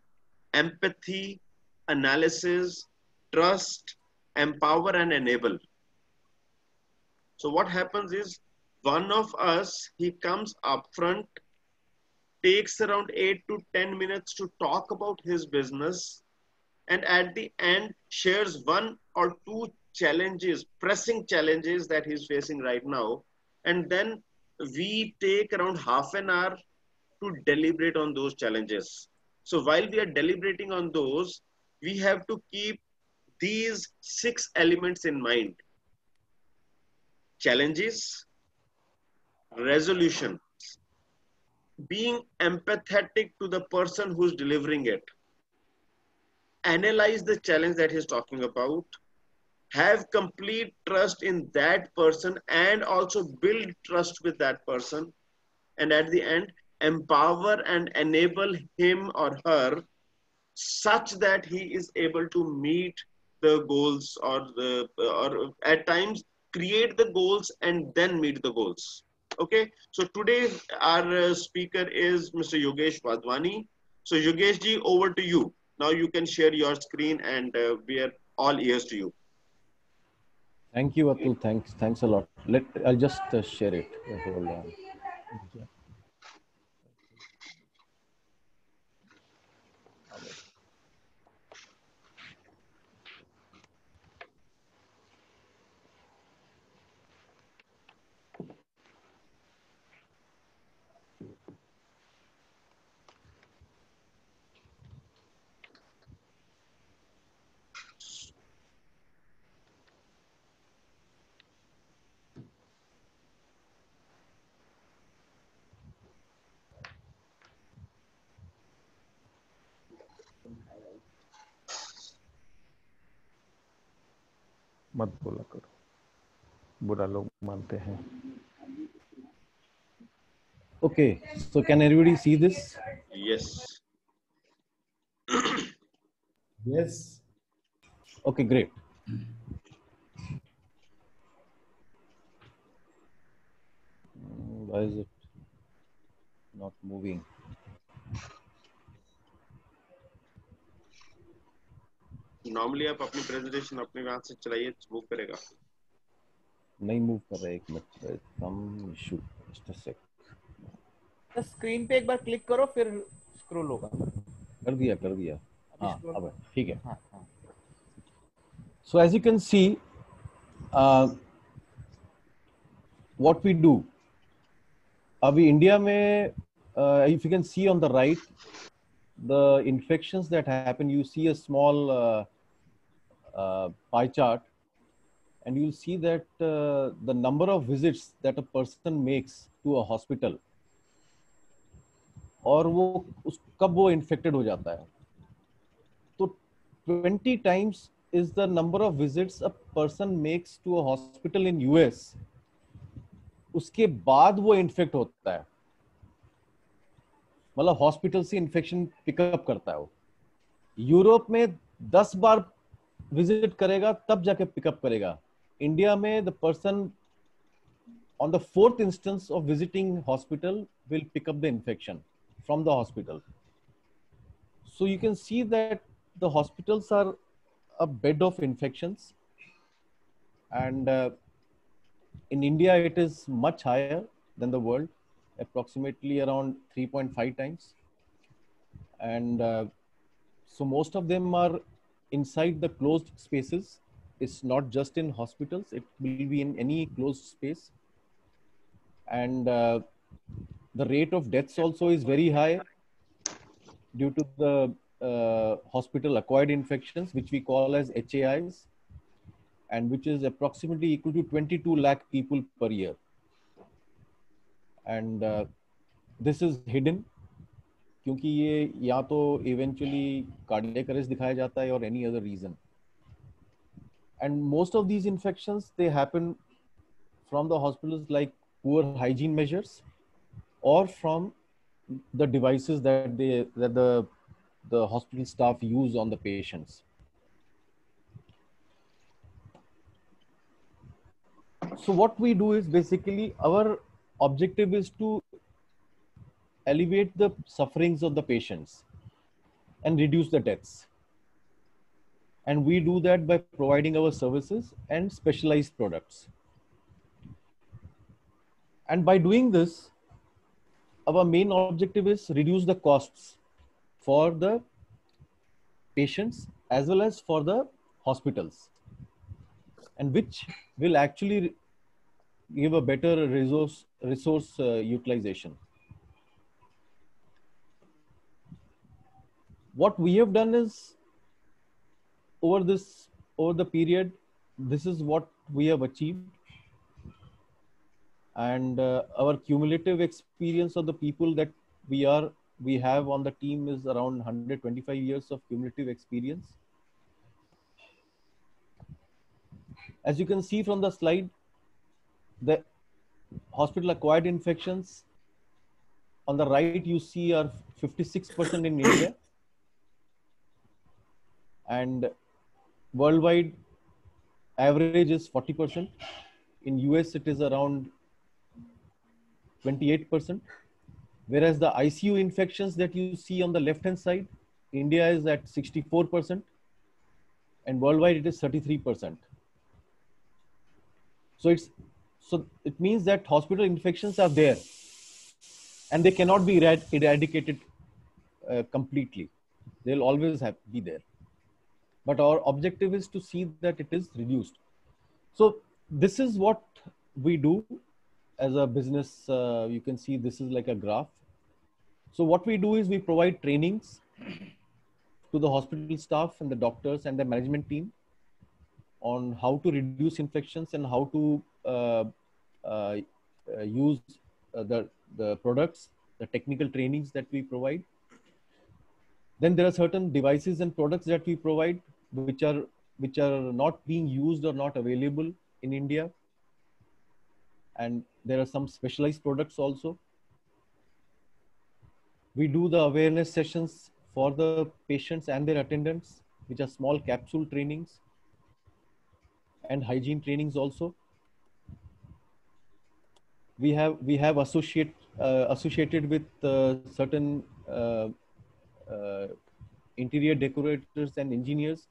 empathy, analysis, trust, empower, and enable. So what happens is, one of us, he comes up front, takes around 8 to 10 minutes to talk about his business, and at the end shares 1 or 2 challenges, pressing challenges that he's facing right now. And then we take around half an hour to deliberate on those challenges. So while we are deliberating on those, we have to keep these 6 elements in mind: challenges, resolution, being empathetic to the person who's delivering it, analyze the challenge that he's talking about, have complete trust in that person and also build trust with that person, and at the end, empower and enable him or her such that he is able to meet the goals, or at times create the goals and then meet the goals. Okay, so today our speaker is Mr. Yogesh Wadhwani. So Yogesh ji, over to you. Now you can share your screen and we are all ears to you. Thank you, Atul. Thanks a lot. I'll just share it. Hold on. मत बोला करो, बुरा लोग मानते हैं. Okay, so can everybody see this? Yes. Yes. Okay, great. Why is it not moving? Normally आप अपनी presentation अपने वहां से चलाइए, मूव करेगा। नहीं मूव कर रहा है, एक minute, some issue, just a sec. तो स्क्रीन पे एक बार क्लिक करो, फिर स्क्रॉल होगा। कर दिया। हाँ अब ठीक है। हाँ हाँ। So as you can see, what we do, अभी इंडिया में, if you can see on the right, the infections that happen, you see a small pie chart, and you'll see that the number of visits that a person makes to a hospital, और वो कब वो infected हो जाता है, तो 20 times is the number of visits a person makes to a hospital in US. उसके बाद वो इन्फेक्ट होता है, मतलब हॉस्पिटल से इन्फेक्शन पिकअप करता है वो। यूरोप में 10 बार विजिट करेगा तब जाके पिकअप करेगा। इंडिया में the person on the 4th instance of visiting hospital will pick up the infection from the hospital. So you can see that the hospitals are a bed of infections, and in India it is much higher than the world, approximately around 3.5 times, and so most of them are inside the closed spaces. It's not just in hospitals, it will be in any closed space, and the rate of deaths also is very high due to the hospital acquired infections, which we call as HAIs, and which is approximately equal to 22 lakh people per year. And this is hidden, क्योंकि ये या तो eventually cardiac arrest दिखाया जाता है or any other reason. And most of these infections, they happen from the hospitals like poor hygiene measures, or from the devices that the hospital staff use on the patients. So what we do is basically our objective is to alleviate the sufferings of the patients and reduce the deaths. And we do that by providing our services and specialized products. And by doing this, our main objective is reduce the costs for the patients as well as for the hospitals, and which will actually give a better resource utilization. What we have done is, over the period, this is what we have achieved, and our cumulative experience of the people that we have on the team is around 125 years of cumulative experience. As you can see from the slide, the hospital acquired infections on the right you see are 56% in India, and worldwide average is 40%. In US it is around 28%, whereas the ICU infections that you see on the left hand side, India is at 64% and worldwide it is 33%. So it means that hospital infections are there and they cannot be eradicated completely. They'll always be there. But our objective is to see that it is reduced. So this is what we do as a business. You can see this is like a graph. So what we do is we provide trainings to the hospital staff and the doctors and the management team on how to reduce infections and how to use the products, the technical trainings that we provide. Then there are certain devices and products that we provide which are not being used or not available in India. And there are some specialized products also. We do the awareness sessions for the patients and their attendants, which are small capsule trainings, and hygiene trainings also. We have associated with certain interior decorators and engineers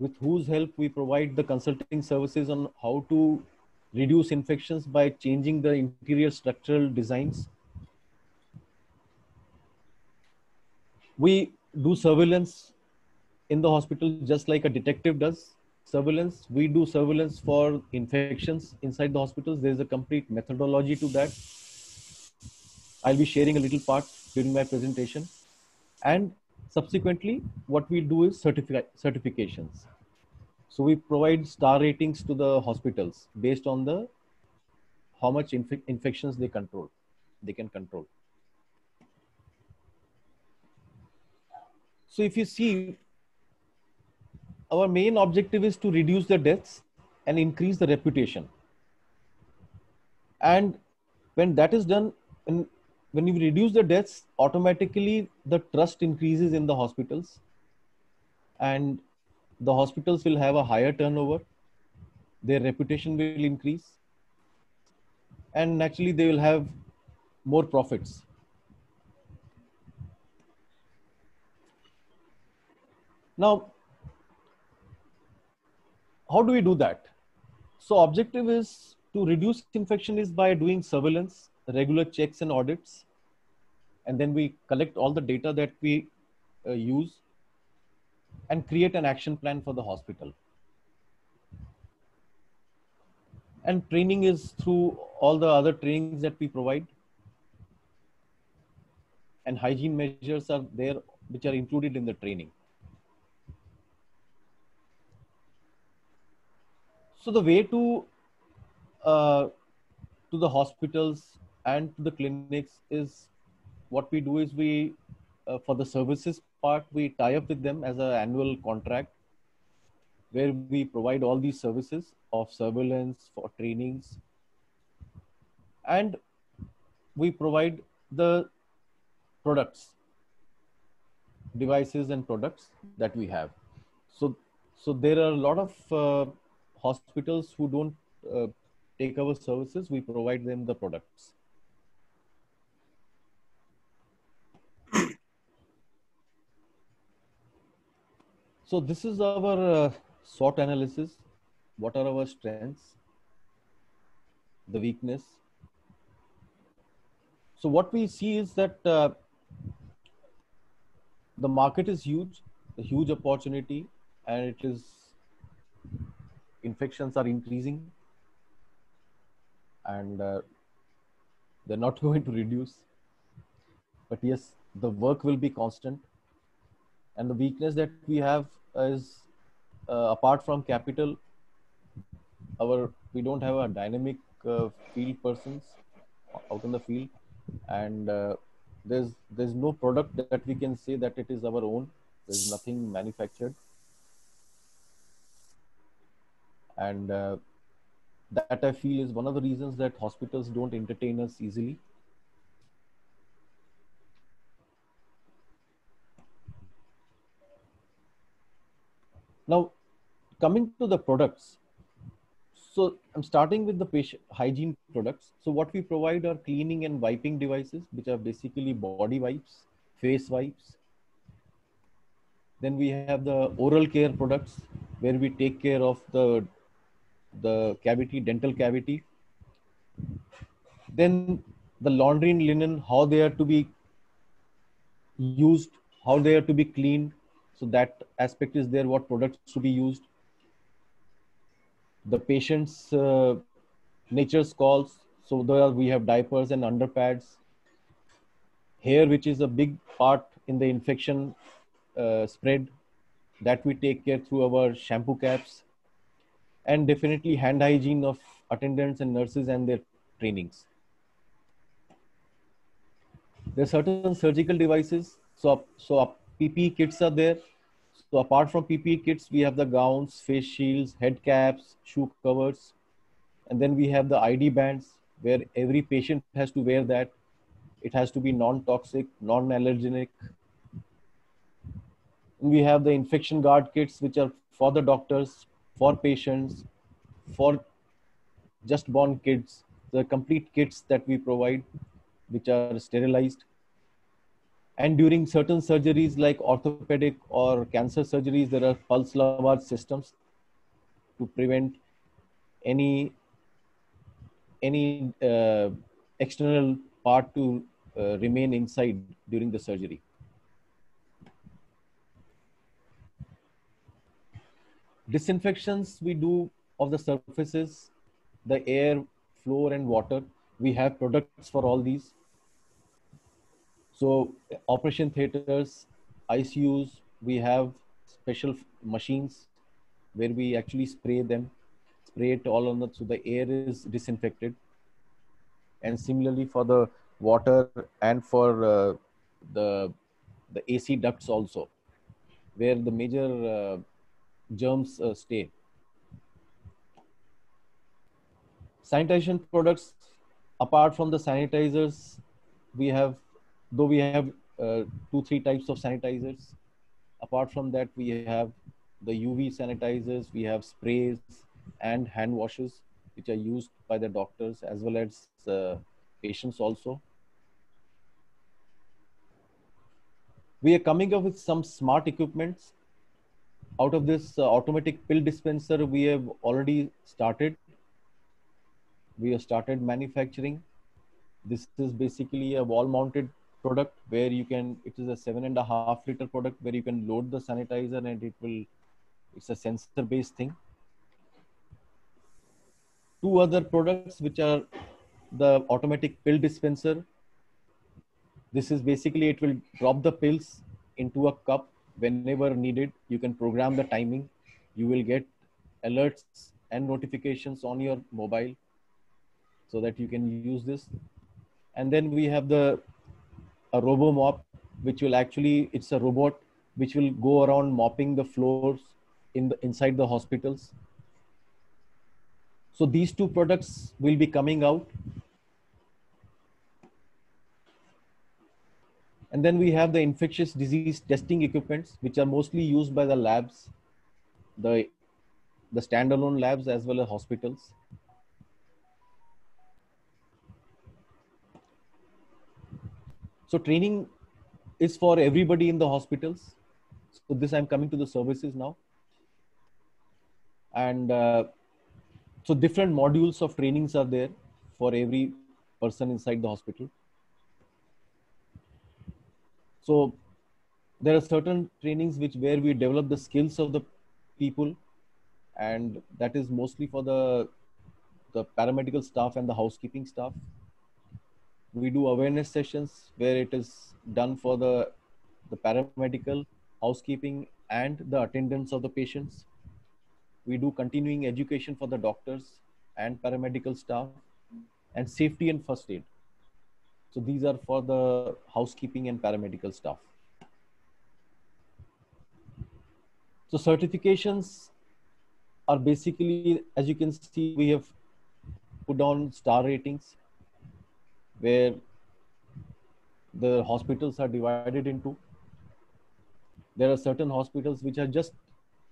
with whose help we provide the consulting services on how to reduce infections by changing the interior structural designs. We do surveillance in the hospital just like a detective does surveillance. We do surveillance for infections inside the hospitals. There is a complete methodology to that. I'll be sharing a little part during my presentation. And subsequently, what we do is certifications. So we provide star ratings to the hospitals based on the how much infections they can control. So if you see, our main objective is to reduce the deaths and increase the reputation. And when that is done, when you reduce the deaths, automatically the trust increases in the hospitals, and the hospitals will have a higher turnover. Their reputation will increase, and naturally they will have more profits. Now, how do we do that? So objective is to reduce infection is by doing surveillance, regular checks and audits. And then we collect all the data that we use and create an action plan for the hospital. And training is through all the other trainings that we provide. And hygiene measures are there, which are included in the training. So the way to the hospitals and to the clinics is what we do is we, for the services part, we tie up with them as an annual contract where we provide all these services of surveillance for trainings. And we provide the products, devices and products that we have. So there are a lot of hospitals who don't take our services. We provide them the products. So this is our SWOT analysis. What are our strengths, the weakness? So what we see is that the market is huge, a huge opportunity, and it is, infections are increasing, and they're not going to reduce. But yes, the work will be constant. And the weakness that we have is, apart from capital, we don't have a dynamic field persons out in the field, and there's no product that we can say that it is our own. There's nothing manufactured, and that I feel is one of the reasons that hospitals don't entertain us easily. Now, coming to the products. So I'm starting with the patient hygiene products. So what we provide are cleaning and wiping devices, which are basically body wipes, face wipes. Then we have the oral care products, where we take care of the cavity, dental cavity. Then the laundry and linen, how they are to be used, how they are to be cleaned. So that aspect is there, what products to be used. The patient's nature's calls. So there we have diapers and underpads. Hair, which is a big part in the infection spread, that we take care through our shampoo caps. And definitely hand hygiene of attendants and nurses and their trainings. There are certain surgical devices. So PPE kits are there. So apart from PPE kits, we have the gowns, face shields, head caps, shoe covers. And then we have the ID bands, where every patient has to wear that. It has to be non-toxic, non-allergenic. We have the infection guard kits, which are for the doctors, for patients, for just born kids. The complete kits that we provide, which are sterilized. And during certain surgeries like orthopedic or cancer surgeries, there are pulse lavage systems to prevent any external part to remain inside during the surgery. Disinfections we do of the surfaces, the air, floor, and water. We have products for all these. So operation theaters, ICUs, we have special machines where we actually spray it all on the, so the air is disinfected. And similarly for the water and for the AC ducts also, where the major germs stay. Sanitation products, apart from the sanitizers, we have, though we have 2-3 types of sanitizers. Apart from that, we have the UV sanitizers, we have sprays and hand washes, which are used by the doctors as well as patients also. We are coming up with some smart equipments. Out of this automatic pill dispenser, we have already started. We have started manufacturing. This is basically a wall mounted product where you can, it is a 7.5 liter product where you can load the sanitizer and it's a sensor based thing. 2 other products which are the automatic pill dispenser. This is basically, it will drop the pills into a cup whenever needed. You can program the timing. You will get alerts and notifications on your mobile so that you can use this. And then we have a robo mop, which will actually, it's a robot which will go around mopping the floors inside the hospitals. So these 2 products will be coming out. And then we have the infectious disease testing equipments, which are mostly used by the labs, the standalone labs as well as hospitals. So training is for everybody in the hospitals. So this, I'm coming to the services now. And so different modules of trainings are there for every person inside the hospital. So there are certain trainings where we develop the skills of the people, and that is mostly for the paramedical staff and the housekeeping staff. We do awareness sessions where it is done for the paramedical, housekeeping, and the attendance of the patients. We do continuing education for the doctors and paramedical staff, and safety and first aid. So these are for the housekeeping and paramedical staff. So certifications are basically, as you can see, we have put on star ratings where the hospitals are divided into. There are certain hospitals which are just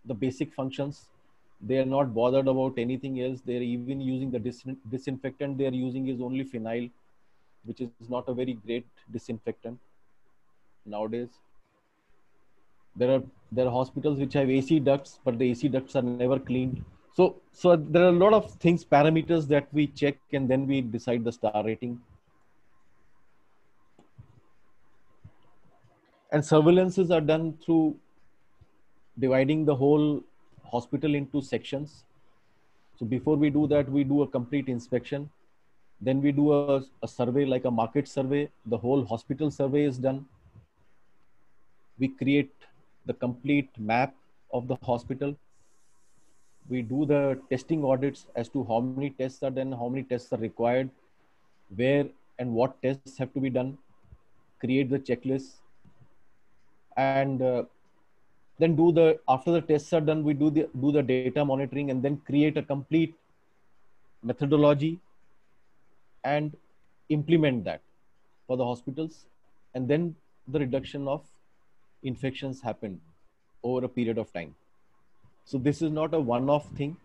the basic functions. They are not bothered about anything else. They're even using the disinfectant they're using is only phenyl, which is not a very great disinfectant nowadays. There are hospitals which have AC ducts, but the AC ducts are never cleaned. So there are a lot of things, parameters that we check, and then we decide the star rating. And surveillances are done through dividing the whole hospital into sections. So before we do that, we do a complete inspection. Then we do a survey, like a market survey. The whole hospital survey is done. We create the complete map of the hospital. We do the testing audits as to how many tests are done, how many tests are required, where and what tests have to be done, create the checklist, and then after the tests are done, we do the data monitoring, and then create a complete methodology and implement that for the hospitals. And then the reduction of infections happen over a period of time. So this is not a one-off thing.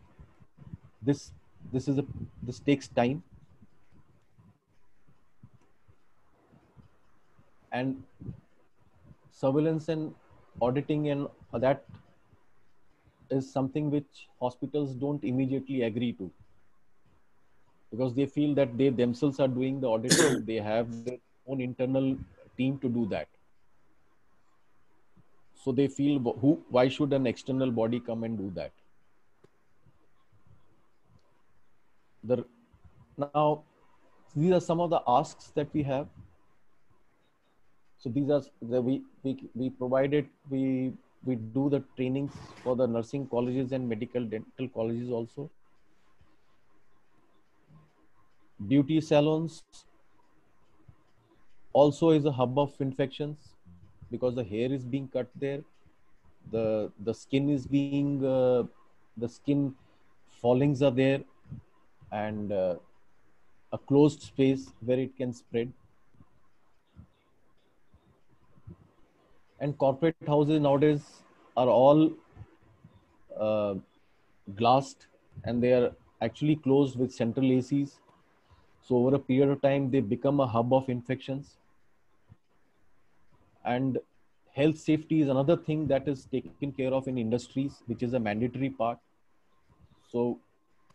This takes time. And surveillance and auditing, and that is something which hospitals don't immediately agree to, because they feel that they themselves are doing the auditing. They have their own internal team to do that. So they feel, why should an external body come and do that? Now, these are some of the asks that we have. So these are we provided, we do the trainings for the nursing colleges and medical dental colleges also. Beauty salons also is a hub of infections, because the hair is being cut there, the skin is being the skin fallings are there, and a closed space where it can spread. And corporate houses nowadays are all glassed, and they are actually closed with central ACs. So over a period of time, they become a hub of infections. And health safety is another thing that is taken care of in industries, which is a mandatory part. So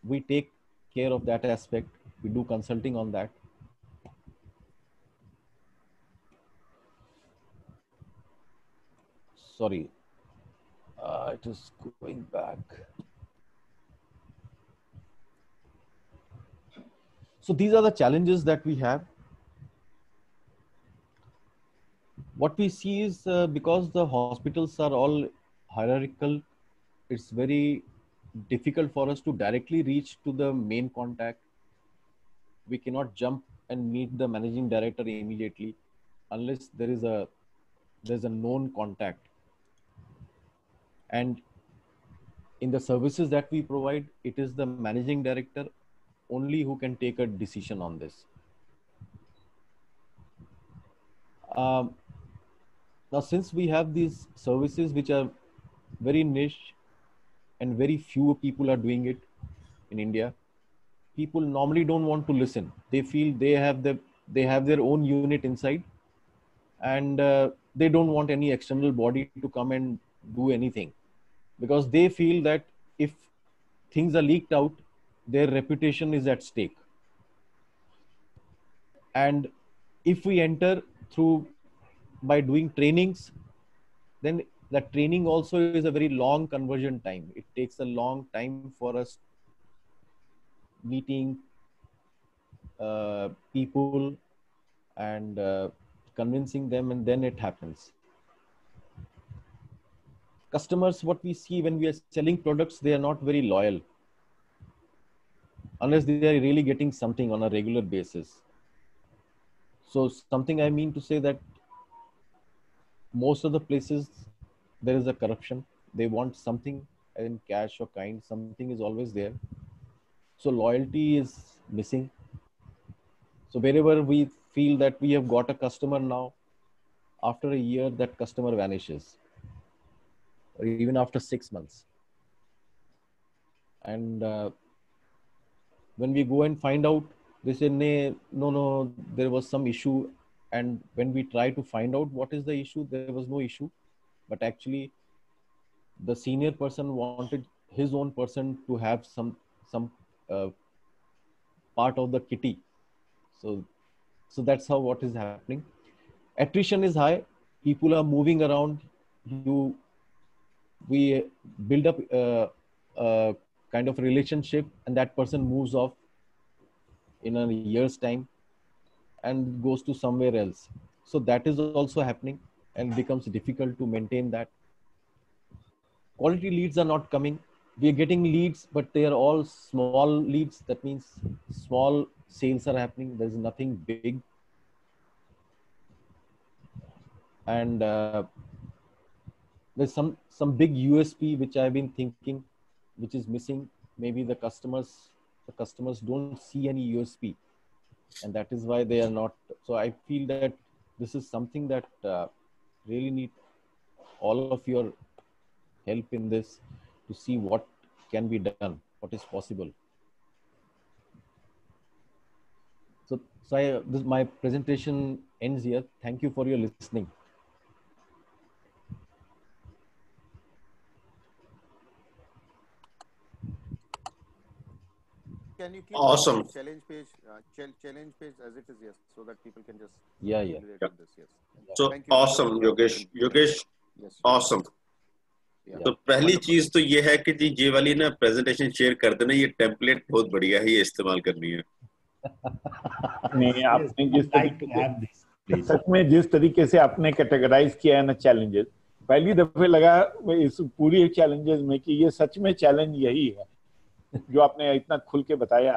we take care of that aspect. We do consulting on that. Sorry, it is going back. So these are the challenges that we have. What we see is because the hospitals are all hierarchical, it's very difficult for us to directly reach to the main contact. We cannot jump and meet the managing director immediately unless there's a known contact. And in the services that we provide, it is the managing director only who can take a decision on this. Now, since we have these services which are very niche and very few people are doing it in India, people normally don't want to listen. They feel they have their own unit inside, and they don't want any external body to come and do anything, because they feel that if things are leaked out, their reputation is at stake. And if we enter through by doing trainings, then that training also is a very long conversion time. It takes a long time for us meeting people and convincing them, and then it happens. Customers, what we see when we are selling products, they are not very loyal unless they are really getting something on a regular basis. So something I mean to say that most of the places there is a corruption. They want something in cash or kind. Something is always there. So loyalty is missing. So wherever we feel that we have got a customer now, after a year, that customer vanishes, or even after 6 months. And when we go and find out, they say, no, there was some issue. And when we try to find out what is the issue, there was no issue. But actually, the senior person wanted his own person to have some part of the kitty. So that's how what is happening. Attrition is high. People are moving around. We build up a kind of relationship, and that person moves off in a year's time and goes to somewhere else. So that is also happening, and becomes difficult to maintain that. Quality leads are not coming. We are getting leads, but they are all small leads. That means small sales are happening. There's nothing big. And there's some big USP which I've been thinking, which is missing. Maybe the customers don't see any USP, and that is why they are not. So I feel that this is something that really need all of your help in this, to see what can be done, what is possible. So my presentation ends here. Thank you for your listening. can you keep Awesome. the challenge page as it is, yes, so that people can just Yeah. relate with this, yes. So Thank you. awesome, Yogesh. Yogesh, Yes. awesome. Yeah. तो पहली Wonderful. चीज तो ये है कि जी ये वाली ना प्रेजेंटेशन शेयर कर देना, ये टेम्पलेट बहुत बढ़िया है, ये इस्तेमाल करनी है। नहीं, आपने जिस तरीके to have this, से please. सच में जिस तरीके से आपने कैटेगराइज किया है ना चैलेंजेस, पहली दफे लगा इस पूरी चैलेंजेस में कि ये सच में चैलेंज यही है जो आपने इतना खुल के बताया।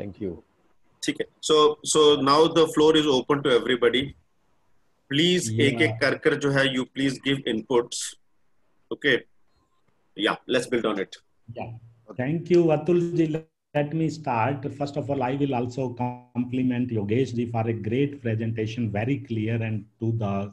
Thank you. ठीक है, so now the floor is open to everybody. Please एक एक कर जो है you please give inputs. Okay, yeah, let's build on it. Yeah, thank you, Atul ji. Let me start. First of all, I will also compliment Yogesh ji for a great presentation, very clear and to the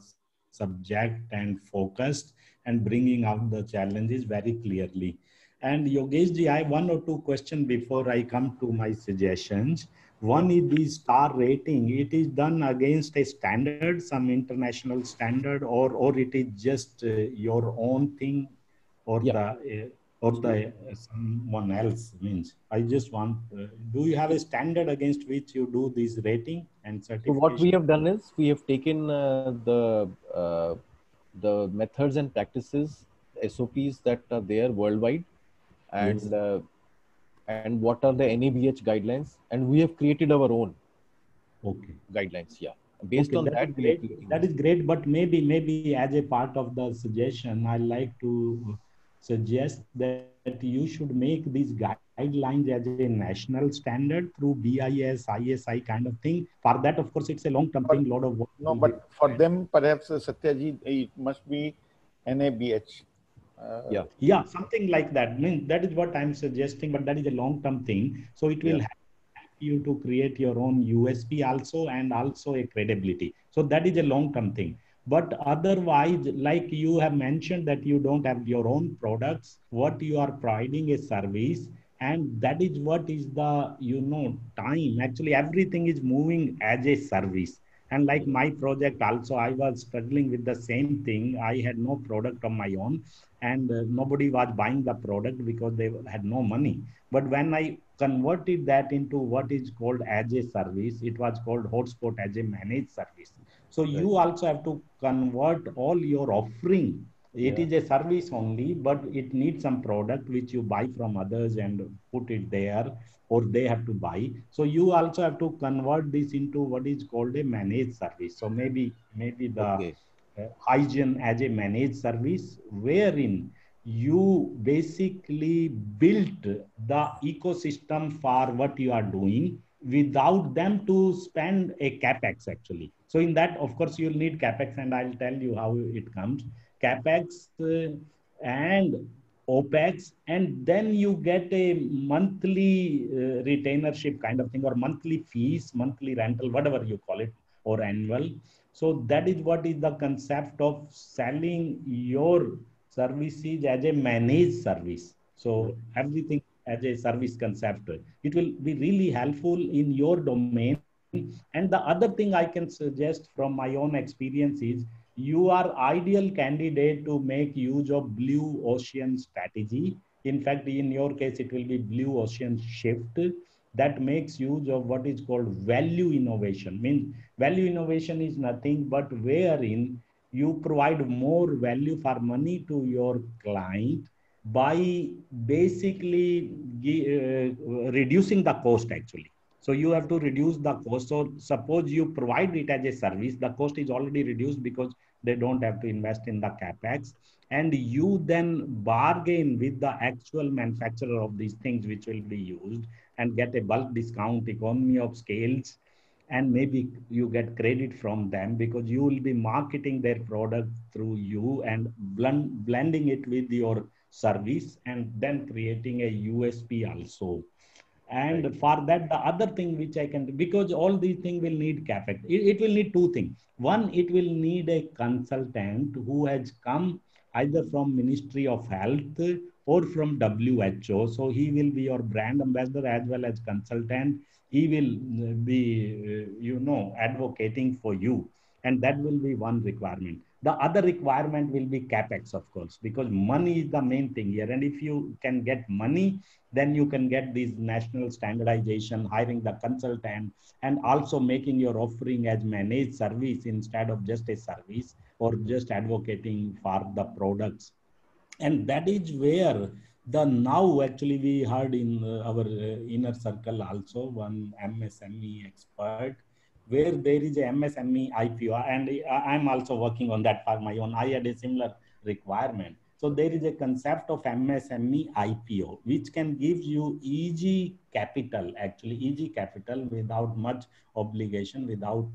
subject and focused, and bringing out the challenges very clearly. And Yogesh ji, I have one or two questions before I come to my suggestions. One is the star rating. It is done against a standard, some international standard, or it is just your own thing, or the someone else means. I just want. Do you have a standard against which you do this rating and certification? So what we have done is we have taken the methods and practices, SOPs that are there worldwide, and Yes. And what are the NABH guidelines, and we have created our own guidelines. Yeah, based Okay, on that, we are creating that is great. But maybe as a part of the suggestion, I like to suggest that you should make these guidelines as a national standard through BIS, ISI kind of thing. For that, of course, it's a long-term thing. Lot of work. No, but for them, perhaps Satyaji, it must be NABH. Yeah, something like that. Means that is what I'm suggesting, but that is a long-term thing. So it will help you to create your own USP also, and also a credibility. So that is a long-term thing. But otherwise, like you have mentioned that you don't have your own products, what you are providing a service, and that is what is the, time. Actually, everything is moving as a service. And like my project also, I was struggling with the same thing. I had no product of my own, and nobody was buying the product because they had no money. But when I converted that into what is called as a service, it was called Hotspot as a managed service. So you also have to convert all your offering. It is a service only, but it needs some product which you buy from others and put it there, or they have to buy. So you also have to convert this into what is called a managed service. So maybe the hygiene as a managed service, wherein you basically built the ecosystem for what you are doing without them to spend a capex actually. So in that, of course, you'll need capex, and I'll tell you how it comes. Capex and OPEX, and then you get a monthly retainership kind of thing, or monthly fees, monthly rental, whatever you call it, or annual. So that is what is the concept of selling your services as a managed service. So everything as a service concept. It will be really helpful in your domain. And the other thing I can suggest from my own experience is, you are ideal candidate to make use of blue ocean strategy. In fact, in your case, it will be blue ocean shift that makes use of what is called value innovation. Means value innovation is nothing but wherein you provide more value for money to your client by basically reducing the cost actually. So you have to reduce the cost. So suppose you provide it as a service, the cost is already reduced because they don't have to invest in the capex, and you then bargain with the actual manufacturer of these things which will be used and get a bulk discount, economy of scales, and maybe you get credit from them because you will be marketing their product through you and blending it with your service, and then creating a USP also. And for that, the other thing which I can do, because all these things will need capex, it will need two things. One, it will need a consultant who has come either from Ministry of Health or from WHO. So he will be your brand ambassador as well as consultant. He will be, advocating for you. And that will be one requirement. The other requirement will be capex, of course, because money is the main thing here. And if you can get money, then you can get this national standardization, hiring the consultant, and also making your offering as managed service instead of just a service or just advocating for the products. And that is where the now actually we heard in our inner circle also one MSME expert, where there is a MSME IPO, and I'm also working on that for my own. I had a similar requirement. So there is a concept of MSME IPO, which can give you easy capital, actually easy capital without much obligation, without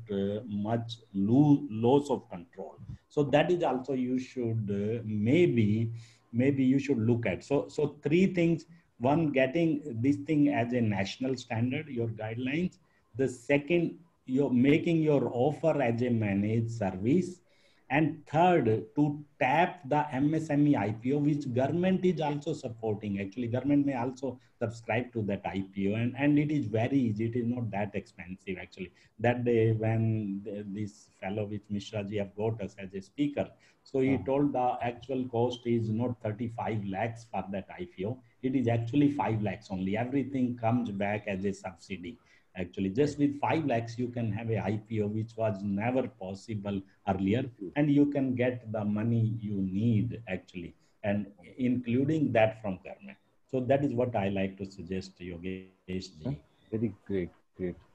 much loss of control. So that is also you should maybe you should look at. So three things: one, getting this thing as a national standard, your guidelines. The second, you're making your offer as a managed service. And third, to tap the MSME IPO, which government is also supporting. Actually, government may also subscribe to that IPO, and it is very easy. It is not that expensive, actually. That day when this fellow with Mishra ji have got us as a speaker, so he told the actual cost is not 35 lakhs for that IPO. It is actually 5 lakhs only. Everything comes back as a subsidy. Actually, just with 5 lakhs, you can have a IPO, which was never possible earlier, and you can get the money you need, actually, and including that from government. So that is what I like to suggest to Yogesh ji. Very great.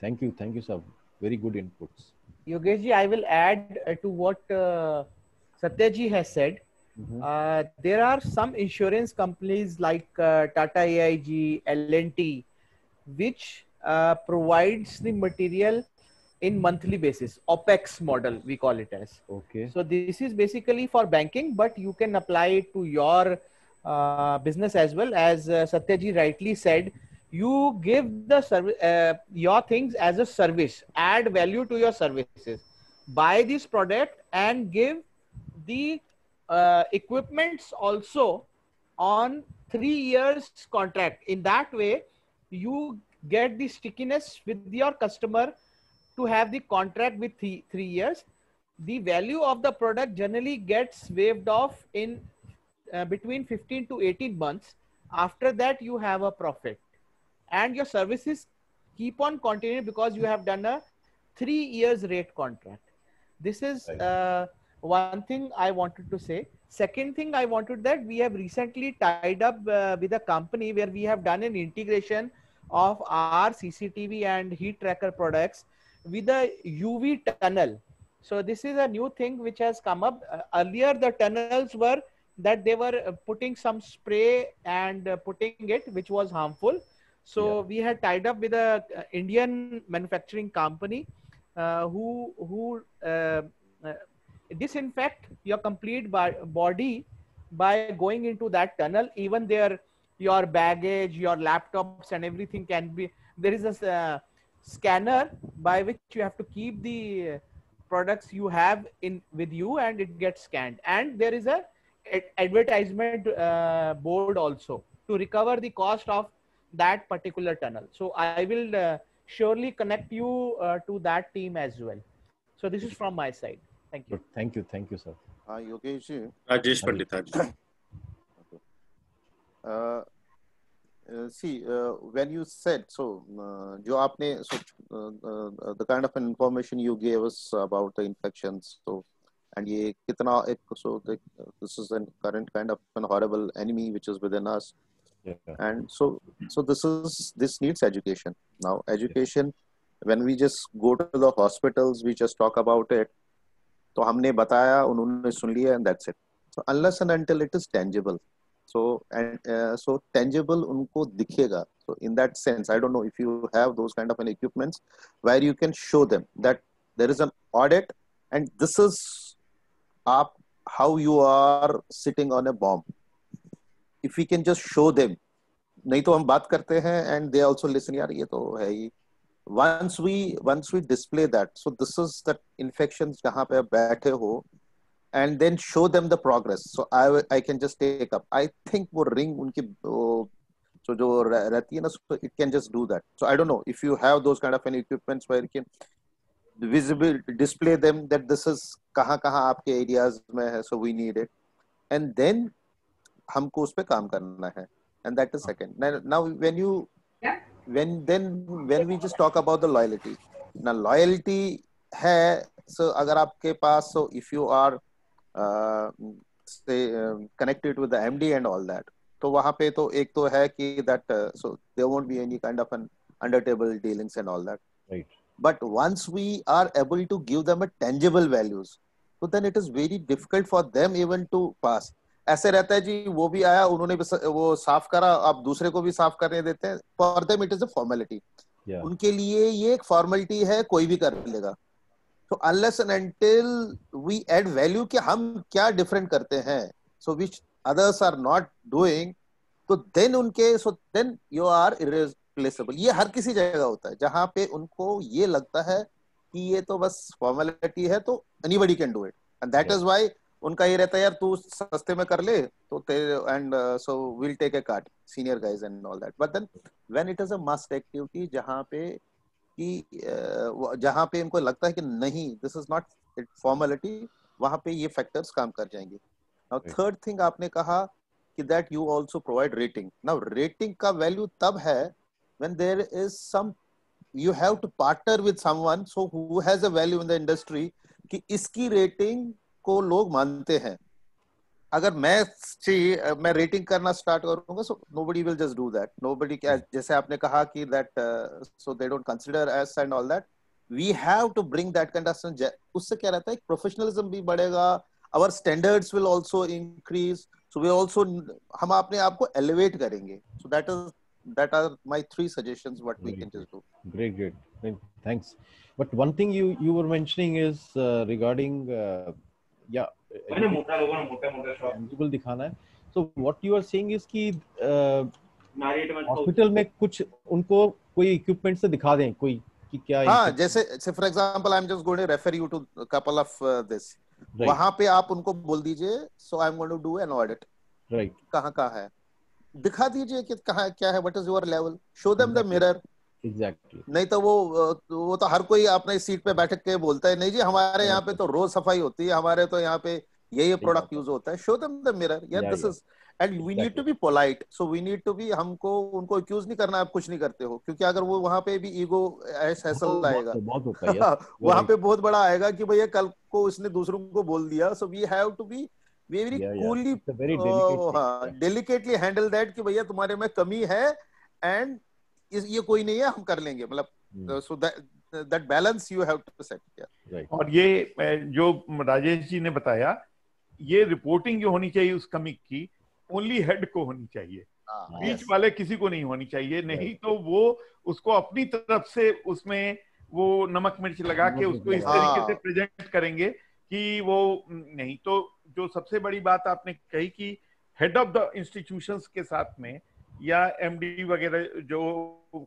Thank you, sir. Very good inputs. Yogesh ji, I will add to what Satya ji has said. There are some insurance companies like Tata AIG, L&T, which provides the material in monthly basis, OPEX model, we call it as. Okay. So this is basically for banking, but you can apply it to your business as well. As Satya ji rightly said, you give the service, your things as a service, add value to your services, buy this product and give the equipments also on 3 years contract. In that way, you get the stickiness with your customer to have the contract with 3 years. The value of the product generally gets waived off in between 15 to 18 months. After that, you have a profit, and your services keep on continuing because you have done a 3 years rate contract. This is one thing I wanted to say. Second thing I wanted, that we have recently tied up with a company where we have done an integration of our CCTV and heat tracker products with a UV tunnel. So this is a new thing which has come up. Earlier, the tunnels were that they were putting some spray and putting it, which was harmful. So we had tied up with a Indian manufacturing company who disinfect your complete body by going into that tunnel. Even your baggage, your laptops and everything can be, there is a scanner by which you have to keep the products you have in with you, and it gets scanned. And there is a advertisement board also to recover the cost of that particular tunnel. So I will surely connect you to that team as well. So this is from my side. Thank you. Thank you, sir. Yogesh ji. Rajesh Pandit. See, when you said, so, the kind of information you gave us about the infections, so, and this is a current kind of an horrible enemy which is within us. Yeah. And so this needs education. Now, education, when we just go to the hospitals, we just talk about it. तो हमने बताया, उन्होंने सुन लिया, and that's it. So unless and until it is tangible, so tangible उनको दिखेगा. So in that sense, I don't know if you have those kind of an equipments where you can show them that there is an audit, and this is how you are sitting on a bomb. If we can just show them, नहीं तो हम बात करते हैं and they also listen, यार ये तो है ही. Once we display that, so this is that infections जहाँ पे आप बैठे हो, and then show them the progress. So I can just take up. I think वो ring उनकी so जो रहती है ना, so it can just do that. So I don't know if you have those kind of an equipments where you can visibly display them that this is कहाँ कहाँ आपके areas में है, so we need it, and then हमको उस पर काम करना है, and that is second. Now when we just talk about the loyalty, now loyalty है, so अगर आपके पास, so if you are say connected with the MD and all that, तो वहाँ पे तो एक तो है कि that so there won't be any kind of an under table dealings and all that, right? But once we are able to give them a tangible values, so then it is very difficult for them even to pass. ऐसे रहता है जी, वो भी आया, उन्होंने वो साफ करा, आप दूसरे को भी साफ करने देते हैं. For them it is a formality. उनके लिए ये एक फॉर्मेलिटी है, कोई भी कर लेगा. तो unless and until we add value कि हम क्या डिफरेंट करते हैं, so which others are not doing, तो देन उनके, so then you are irreplaceable. ये हर किसी जगह होता है जहां पे उनको ये लगता है कि ये तो बस फॉर्मेलिटी है, तो anybody can do it, and that is why उनका ये रहता है यार तू सस्ते में कर ले तो and so will take a card, senior guys and all that. But then when it is a must activity, जहां पे इनको लगता है कि नहीं, this is not it formality, वहां पे ये फैक्टर्स काम कर जाएंगे. नाउ थर्ड थिंग आपने कहा कि that you also provide rating. Now rating का वैल्यू तब है when there is some, you have to partner with someone so who has a value in the industry, कि इसकी रेटिंग को लोग मानते हैं. अगर मैं रेटिंग करना स्टार्ट करूंगा, so nobody will just do that. Nobody, जैसे आपने कहा कि that so they don't consider us and all that. We have to bring that kind of, उससे क्या रहता है, प्रोफेशनलिज्म भी बढ़ेगा, our standards will also increase, so we also, हम अपने आप को एलिवेट करेंगे. सो that are my 3 suggestions what we can just do. Great, thanks. But one thing you were mentioning is regarding tangible दिखाना है. So what you are saying is कि hospital में कुछ उनको कोई इक्विपमेंट से दिखा दें, कोई कि क्या. हाँ, जैसे for example I am just going to refer you to couple of this, वहां पे आप उनको बोल दीजिए, so I am going to do an audit, right, कहाँ है, दिखा दीजिए कि कहाँ क्या है, what is your level, show them the mirror. Exactly. नहीं तो वो तो हर कोई अपने सीट पे बैठ के बोलता है, नहीं जी हमारे यहाँ पे तो रोज सफाई होती है, हमारे तो यहाँ पे ये प्रोडक्ट यूज होता है. शो देम द मिरर, यार this is, and we need to be polite. So we need to be, हमको उनको एक्यूज नहीं करना आप कुछ नहीं करते हो, क्योंकि अगर वो वहां पे भी ईगो हैसल आएगा, वहां पे बहुत बड़ा आएगा कि भैया कल को उसने दूसरों को बोल दिया. So we have to be very coolly, delicately handle that कि भैया तुम्हारे में कमी है and ये कोई नहीं है, हम कर लेंगे, मतलब so that balance you have to set. Right. और ये जो राजेश जी ने बताया, ये रिपोर्टिंग जो होनी चाहिए उस कमी की ओनली हेड को होनी चाहिए, बीच वाले किसी को नहीं होनी चाहिए. नहीं तो वो उसको अपनी तरफ से उसमें वो नमक मिर्च लगा के उसको इस तरीके से प्रेजेंट करेंगे कि वो नहीं. तो जो सबसे बड़ी बात आपने कही कि हेड ऑफ द इंस्टीट्यूशंस के साथ में या एमडी वगैरह जो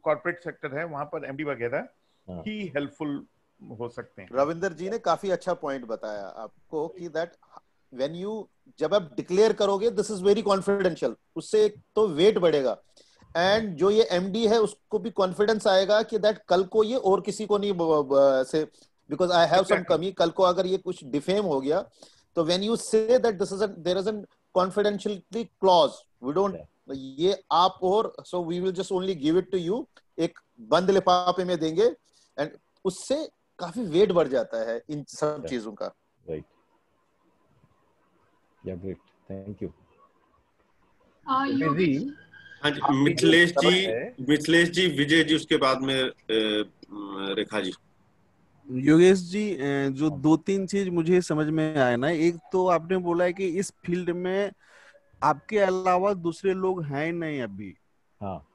कॉर्पोरेट सेक्टर है वहां पर एमडी वगैरह ही हेल्पफुल हो सकते हैं. रविंदर जी ने काफी अच्छा पॉइंट बताया आपको कि दैट व्हेन यू, जब आप डिक्लेयर करोगे दिस इज वेरी कॉन्फिडेंशियल, उससे तो वेट बढ़ेगा, एंड जो ये एमडी है उसको भी कॉन्फिडेंस आएगा कि दैट कल को ये और किसी को नहीं से, बिकॉज आई हैव सम कमी, कल को अगर ये कुछ डिफेम हो गया, तो when you say that this is there is a confidentiality clause, we don't, ये आप और, so we will just only give it to you, एक बंद लिफाफे में देंगे, एंड उससे काफी वेट बढ़ जाता है इन सब चीजों का. राइट, या ग्रेट, थैंक यू. मिथिलेश जी, विजय जी, उसके बाद में रेखा जी. योगेश जी, जो 2-3 चीज मुझे समझ में आया ना, एक तो आपने बोला है कि इस फील्ड में आपके अलावा दूसरे लोग हैं नहीं अभी. हाँ,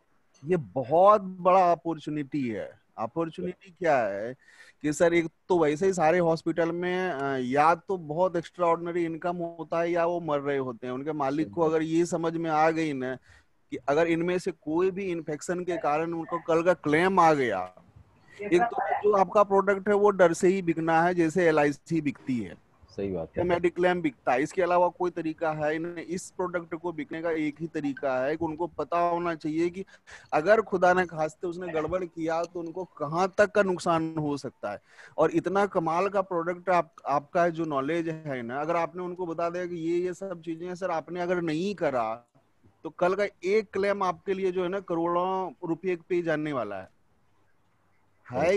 ये बहुत बड़ा अपॉर्चुनिटी है. अपॉर्चुनिटी क्या है कि सर, एक तो वैसे ही सारे हॉस्पिटल में या तो बहुत एक्स्ट्रा ऑर्डिनरी इनकम होता है या वो मर रहे होते हैं. उनके मालिक को अगर ये समझ में आ गई ना कि अगर इनमें से कोई भी इन्फेक्शन के कारण उनको कल का क्लेम आ गया, एक तो जो आपका प्रोडक्ट है वो डर से ही बिकना है, जैसे LIC बिकती है. सही बात है। मेडिक्लेम बिकता है, इसके अलावा कोई तरीका है नहीं। इस प्रोडक्ट को बिकने का एक ही तरीका है कि उनको पता होना चाहिए कि अगर खुदा न खास्ते उसने गड़बड़ किया तो उनको कहाँ तक का नुकसान हो सकता है। और इतना कमाल का प्रोडक्ट आपका जो नॉलेज है ना, अगर आपने उनको बता दिया कि ये सब चीजें हैं सर, आपने अगर नहीं करा तो कल का एक क्लेम आपके लिए जो है ना करोड़ों रुपये पे जाने वाला है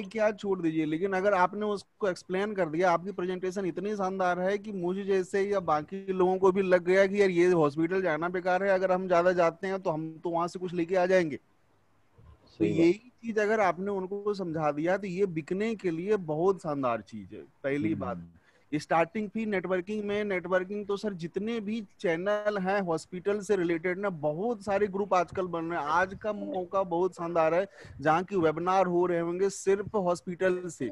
क्या, छोड़ दीजिए। लेकिन अगर आपने उसको एक्सप्लेन कर दिया, आपकी प्रेजेंटेशन इतनी शानदार है कि मुझे जैसे या बाकी लोगों को भी लग गया कि यार ये हॉस्पिटल जाना बेकार है, अगर हम ज्यादा जाते हैं तो हम तो वहां से कुछ लेके आ जाएंगे। तो यही चीज अगर आपने उनको समझा दिया तो ये बिकने के लिए बहुत शानदार चीज है। पहली बात, स्टार्टिंग फी नेटवर्किंग में, नेटवर्किंग तो सर जितने भी चैनल हैं हॉस्पिटल से रिलेटेड ना, बहुत सारे ग्रुप आजकल बन रहे हैं। आज का मौका बहुत शानदार है जहाँ की वेबिनार हो रहे होंगे सिर्फ हॉस्पिटल से,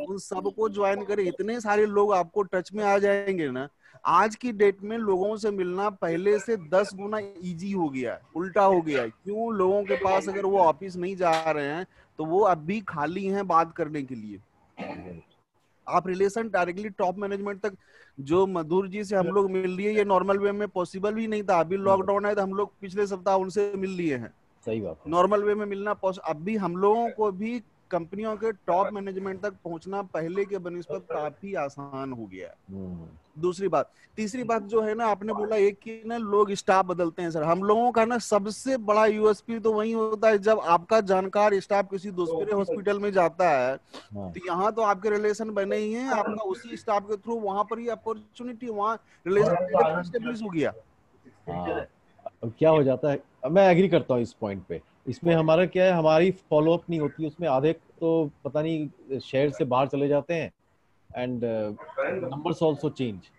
उन सबको ज्वाइन करें। इतने सारे लोग आपको टच में आ जाएंगे ना, आज की डेट में लोगों से मिलना पहले से 10 गुना इजी हो गया है, उल्टा हो गया है। क्यों? लोगों के पास अगर वो ऑफिस नहीं जा रहे हैं तो वो अभी खाली हैं बात करने के लिए। आप रिलेशन डायरेक्टली टॉप मैनेजमेंट तक, जो मधुर जी से हम लोग मिल लिए, ये नॉर्मल वे में पॉसिबल भी नहीं था। अभी लॉकडाउन है तो हम लोग पिछले सप्ताह उनसे मिल लिए हैं। सही बात है। नॉर्मल वे में मिलना अभी हम लोगों को भी कंपनियों के टॉप मैनेजमेंट तक पहुंचना पहले के बनिस्बत काफी आसान हो गया है। दूसरी बात, तीसरी बात जो है ना, आपने बोला एक कि ना लोग स्टाफ बदलते हैं। सर हम लोगों का ना सबसे बड़ा यूएसपी तो वही होता है जब आपका जानकार स्टाफ किसी दूसरे हॉस्पिटल में जाता है तो यहाँ तो आपके रिलेशन बने ही हैं, आपका उसी स्टाफ के थ्रू वहां पर ही अपॉर्चुनिटी, वहाँ रिलेशन एस्टेब्लिश हो गया। अब क्या हो जाता है, मैं एग्री करता हूँ इस पॉइंट पे। इसमें हमारा क्या है, हमारी फॉलोअप नहीं होती उसमें। आधे तो पता नहीं शहर से बाहर चले जाते हैं एंड नंबर्स आल्सो चेंज।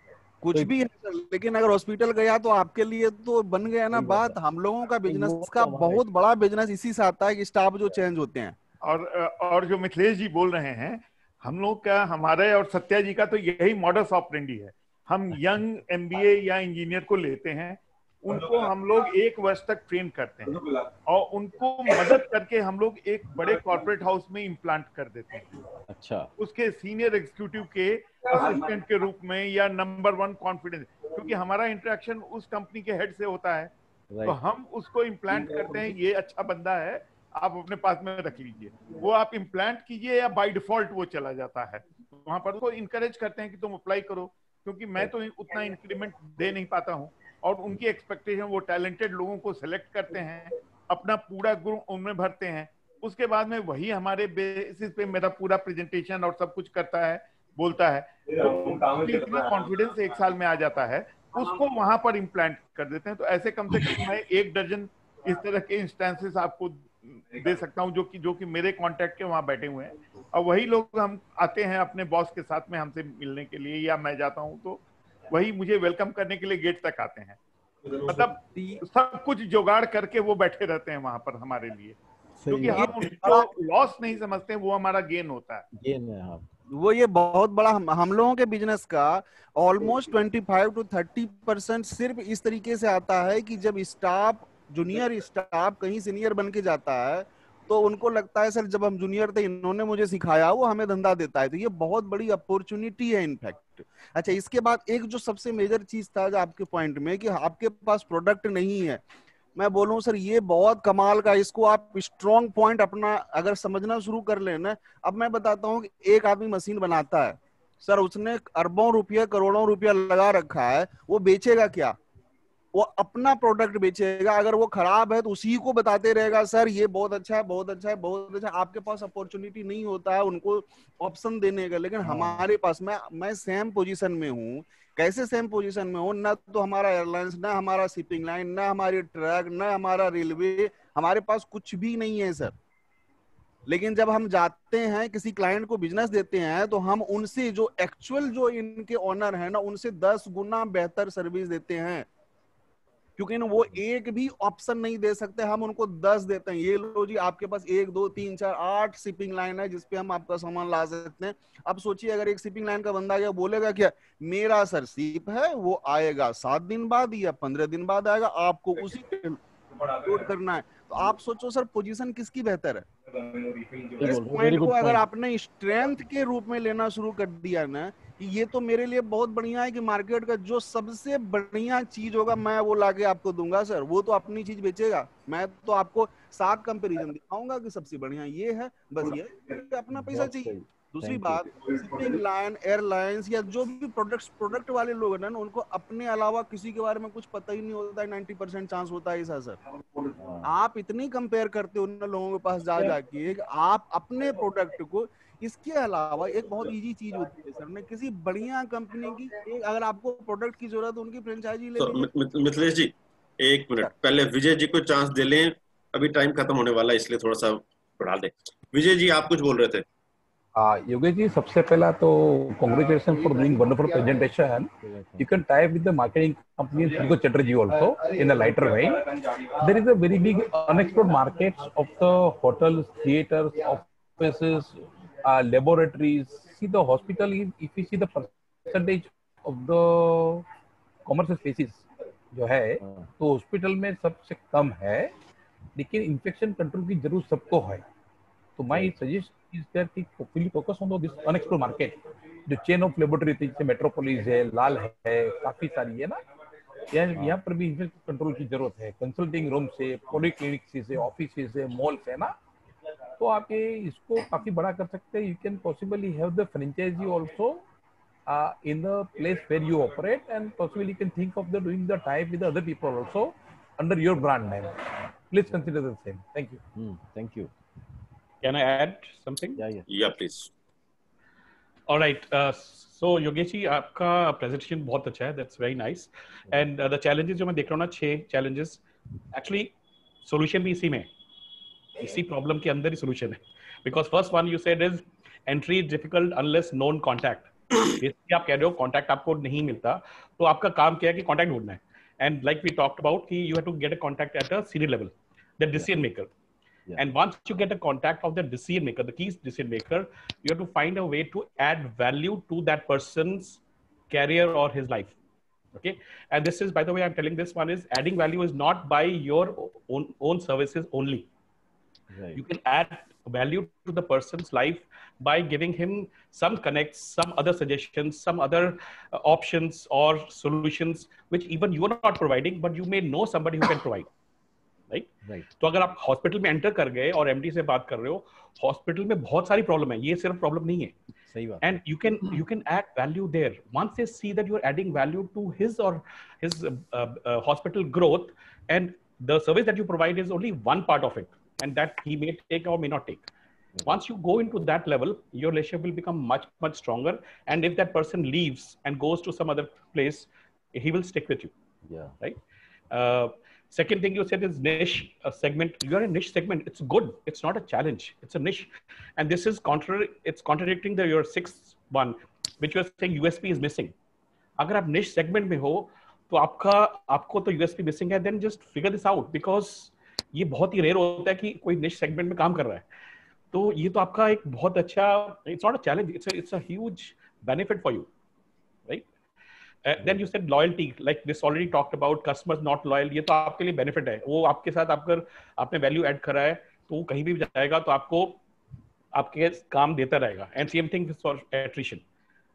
कुछ भी है सर, लेकिन अगर हॉस्पिटल गया तो आपके लिए तो बन गया ना बात। हम लोगों का बिजनेस का बहुत बड़ा बिजनेस इसी से आता है कि स्टाफ जो चेंज होते हैं। और जो मिथिलेश जी बोल रहे हैं, हम लोग का, हमारे और सत्या जी का तो यही मॉडस ऑपरेंडी है। हम यंग एमबीए या इंजीनियर को लेते हैं, उनको हम लोग 1 वर्ष तक ट्रेन करते हैं और उनको मदद करके हम लोग एक बड़े कॉर्पोरेट हाउस में इम्प्लांट कर देते हैं। अच्छा। उसके सीनियर एग्जीक्यूटिव के असिस्टेंट के रूप में या नंबर 1 कॉन्फिडेंस, क्योंकि हमारा इंटरेक्शन उस कंपनी के हेड से होता है। तो हम उसको इम्प्लांट करते हैं, ये अच्छा बंदा है, आप अपने पास में रख लीजिए। वो आप इम्प्लांट कीजिए या बाय डिफॉल्ट वो चला जाता है। वहां पर उसको इनकरेज करते हैं कि तुम अप्लाई करो, क्योंकि मैं तो उतना इंक्रीमेंट दे नहीं पाता हूँ। और उनकी एक्सपेक्टेशन, वो टैलेंटेड लोगों को सिलेक्ट करते हैं, अपना पूरा गुण उनमें भरते हैं। उसके बाद में वही हमारे बेसिस पे मेरा पूरा प्रेजेंटेशन और सब कुछ करता है, बोलता है। तो इतना कॉन्फिडेंस 1 साल में आ जाता है, उसको वहां पर इम्प्लांट कर देते हैं। तो ऐसे कम से कम मैं 1 दर्जन इस तरह के इंस्टेंसेस आपको दे सकता हूँ जो कि मेरे कॉन्टेक्ट के वहां बैठे हुए हैं। और वही लोग हम आते हैं अपने बॉस के साथ में हमसे मिलने के लिए, या मैं जाता हूँ तो वही मुझे वेलकम करने के लिए गेट तक आते हैं। मतलब सब कुछ जुगाड़ करके वो बैठे रहते हैं वहां पर हमारे लिए, क्योंकि हम उनको लॉस नहीं समझते, वो हमारा गेन होता है। गेन है, हाँ। वो ये बहुत बड़ा हम लोगों के बिजनेस का ऑलमोस्ट 25 to 30% सिर्फ इस तरीके से आता है कि जब स्टाफ, जूनियर स्टाफ कहीं सीनियर बन के जाता है तो उनको लगता है सर जब हम जूनियर थे इन्होंने मुझे सिखाया, वो हमें धंधा देता है। तो ये बहुत बड़ी अपॉर्चुनिटी है इनफैक्ट। अच्छा, इसके बाद एक जो सबसे मेजर चीज था जो आपके पॉइंट में कि आपके पास प्रोडक्ट नहीं है, मैं बोलूं सर ये बहुत कमाल का, इसको आप स्ट्रॉन्ग पॉइंट अपना अगर समझना शुरू कर लेना। अब मैं बताता हूँ कि एक आदमी मशीन बनाता है सर, उसने अरबों रुपया करोड़ों रुपया लगा रखा है, वो बेचेगा क्या? वो अपना प्रोडक्ट बेचेगा। अगर वो खराब है तो उसी को बताते रहेगा सर ये बहुत अच्छा है, बहुत अच्छा है, बहुत अच्छा है। आपके पास अपॉर्चुनिटी नहीं होता है उनको ऑप्शन देने का। लेकिन हमारे पास, मैं सेम पोजीशन में हूँ। कैसे सेम पोजीशन में हूँ? ना तो हमारा एयरलाइंस, ना हमारा शिपिंग लाइन, ना हमारी ट्रक, ना हमारा रेलवे, हमारे पास कुछ भी नहीं है सर। लेकिन जब हम जाते हैं किसी क्लाइंट को बिजनेस देते हैं तो हम उनसे जो एक्चुअल जो इनके ओनर है ना, उनसे 10 गुना बेहतर सर्विस देते हैं, क्योंकि ना वो एक भी ऑप्शन नहीं दे सकते, हम उनको 10 देते हैं। ये लो जी, आपके पास 1 2 3 4 8 शिपिंग लाइन है जिसपे हम आपका सामान ला सकते हैं। अब सोचिए अगर एक शिपिंग लाइन का बंदा गया बोलेगा क्या, मेरा सर शिप है, वो आएगा 7 दिन बाद या 15 दिन बाद आएगा, आपको उसी लोड करना है। तो आप सोचो सर पोजीशन किसकी बेहतर है? इस पॉइंट को अगर आपने स्ट्रेंथ के रूप में लेना शुरू कर दिया ना कि ये तो मेरे लिए बहुत बढ़िया है कि मार्केट का जो सबसे बढ़िया चीज होगा मैं वो लाके आपको दूंगा सर, वो तो अपनी चीज बेचेगा, मैं तो आपको 7 कंपैरिजन दिखाऊंगा कि सबसे बढ़िया ये है, बस ये अपना पैसा चाहिए। दूसरी बात, शिपिंग लाइन, एयरलाइंस या जो भी प्रोडक्ट वाले लोग हैं ना, उनको अपने अलावा किसी के बारे में कुछ पता ही नहीं होता है। 90% चांस होता है ऐसा सर। आप इतनी कंपेयर करते हो उन लोगों के पास जा जाके, आप अपने प्रोडक्ट को, इसके अलावा एक बहुत इजी चीज होती है सर, ने किसी बढ़िया कंपनी की एक, अगर आपको प्रोडक्ट की जरूरत है, उनकी फ्रेंचाइजी ले लीजिए। मिथिलेश जी, एक मिनट, पहले विजय जी को चांस दे लें, अभी टाइम खत्म होने वाला है, इसलिए थोड़ा सा बढ़ा दें। विजय जी, आप कुछ बोल रहे थे। योगेश जी, सबसे पहला तो congratulations for doing wonderful presentation. You can tie with the marketing company Trigo Chatterjee also in a lighter way. There is a very big unexplored markets of the hotels, theaters, offices, laboratories. See the hospital, if you see the percentage of the commercial spaces जो है, तो hospital में सबसे कम है, लेकिन infection control की जरूरत सबको है। तो माय सजेशन इज दैट कि fully focus on this unexplored market, जो चेन ऑफ लेबोरेटरी जैसे मेट्रोपोलिस है, लाल है, काफी सारी है ना, यहाँ पर भी इन्फेक्शन कंट्रोल की जरूरत है। कंसल्टिंग रूम से, पॉलीक्लिनिक से, ऑफिस से, मॉल से ना, तो आप ये इसको काफी बड़ा कर सकते हैं। You can possibly have the franchisee also in the place where you operate, and possibly you can think of the doing the tie with the other people also under your brand name. Please consider the same. Thank you. Thank you. Can I add something? Yeah, please. All right. So Yogesh जी, आपका presentation बहुत अच्छा है. That's very nice. And the challenges जो मैं देख रहा हूँ ना, 6 challenges, actually solution भी इसी में, इसी problem के अंदर ही solution है. Because first one you said is entry is difficult unless known contact. Basically आप कह रहे हो कॉन्टैक्ट आपको नहीं मिलता, तो आपका काम क्या है कि कॉन्टैक्ट ढूंढना है। And like we talked about कि you have to get a contact at a senior level, the decision maker, and once you get a contact of the decision maker, the key decision maker, you have to find a way to add value to that person's career और his life. Okay, and this is, by the way, I'm telling this one is adding value is not by your own services only. Right. You can add value to the person's life by giving him some connects, some other suggestions, some other options or solutions which even you are not providing, but you may know somebody who can provide. Right? Right. तो अगर आप hospital में enter कर गए और MD से बात कर रहे हो, हॉस्पिटल में बहुत सारी प्रॉब्लम है, ये सिर्फ प्रॉब्लम नहीं है. सही बात. And you can add value there. Once they see that you are adding value to his or his hospital growth, and the service that you provide is only one part of it, and that he may take or may not take. Once you go into that level, your relationship will become much, much stronger. And if that person leaves and goes to some other place, he will stick with you. Yeah. Right. Second thing you said is niche segment. You are a niche segment. It's good. It's not a challenge. It's a niche. And this is it's contradicting your sixth one, which you are saying USP is missing. अगर आप niche segment में हो, तो आपको तो USP missing है. Then just figure this out, because ये बहुत ही रेयर होता है कि कोई niche segment में काम कर रहा है. तो ये तो आपका एक बहुत अच्छा, it's not a challenge, it's a huge benefit for you, right? Then you said loyalty, like this already talked about, customers not loyal, ये तो आपके लिए benefit है. वो आपके साथ आपने value add करा है, तो वो कहीं भी जाएगा तो आपको आपके काम देता रहेगा. And same thing for attrition.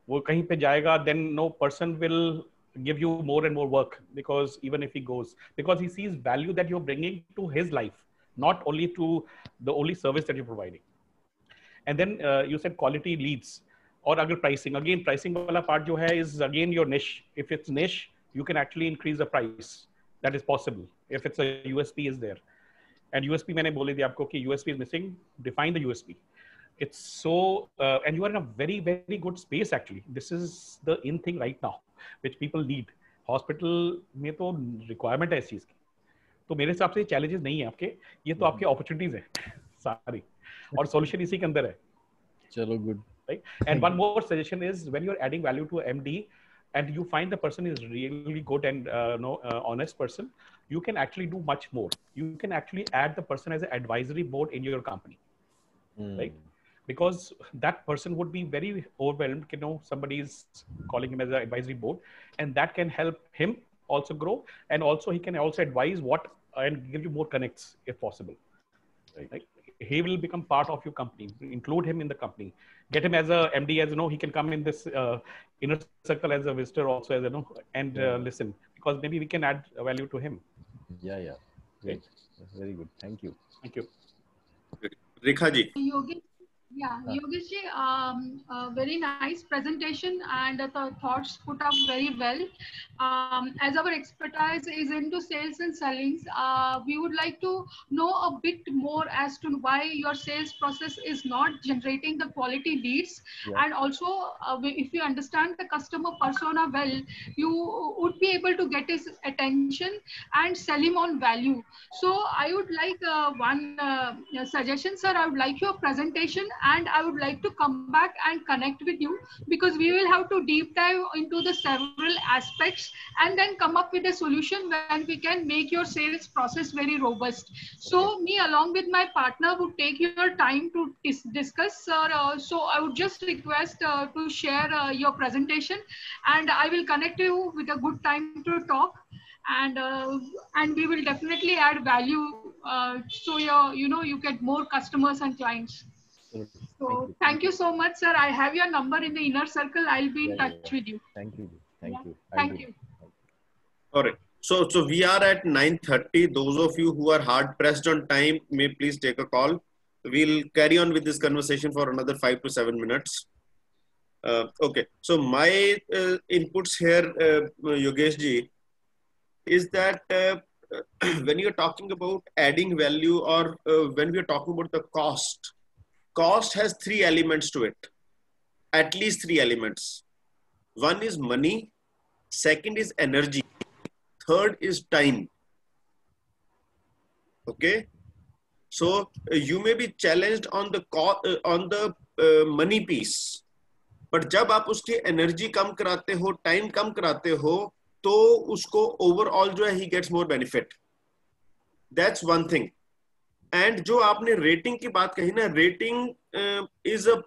वो कहीं पे जाएगा, then no person will give you more and more work, because even if he goes, because he sees value that you're bringing to his life, not only to the only service that you're providing. And then you said quality leads, or agar pricing, again pricing wala part jo hai is again your niche. If it's niche, you can actually increase the price. That is possible if it's a USP is there. And USP maine bole diya aapko ki USP is missing. Define the USP. It's so and you are in a very, very good space actually. This is the in thing right now which people need. Hospital में तो requirement है इस चीज की. तो मेरे हिसाब से challenges नहीं है आपके, ये तो आपके opportunities हैं सारी, और solution इसी के अंदर है. चलो good. Right? And one more suggestion is, when you're adding value to MD and you find the person is really good and honest person, you can actually do much more. You can actually add the person as an advisory board in your company, right? Because that person would be very overwhelmed, somebody is calling him as an advisory board, and that can help him also grow, and also he can also advise and give you more connects if possible. Right? he will become part of your company. Include him in the company. Get him as a MD, as he can come in this inner circle as a visitor also, as and listen, because maybe we can add value to him. Yeah. Great. Very good. Thank you. Thank you. Rekha ji. Yogesh, Yogesh ji, very nice presentation and the thoughts put up very well. As our expertise is into sales and sellings, we would like to know a bit more as to why your sales process is not generating the quality leads. Yeah. And also, if you understand the customer persona well, you would be able to get his attention and sell him on value. So I would like one suggestion, sir. I would like your presentation and I would like to come back and connect with you, because we will have to deep dive into the several aspects and then come up with a solution when we can make your sales process very robust. So me along with my partner would take your time to discuss, sir. So I would just request to share your presentation, and I will connect you with a good time to talk. And we will definitely add value, so you get more customers and clients. So thank you so much, sir. I have your number in the inner circle. I'll be in touch with you. Thank you. Thank you. All right. So we are at 9:30. Those of you who are hard pressed on time may please take a call. We'll carry on with this conversation for another 5 to 7 minutes. Okay. So my inputs here, Yogesh ji, is that when you're talking about adding value, or when we're talking about the cost has 3 elements to it, at least 3 elements. One is money, second is energy, third is time. Okay, so you may be challenged on the money piece, but जब आप उसकी energy कम कराते हो, time कम कराते हो, तो उसको overall जो है he gets more benefit. That's one thing. And जो आपने rating की बात कही ना, rating is a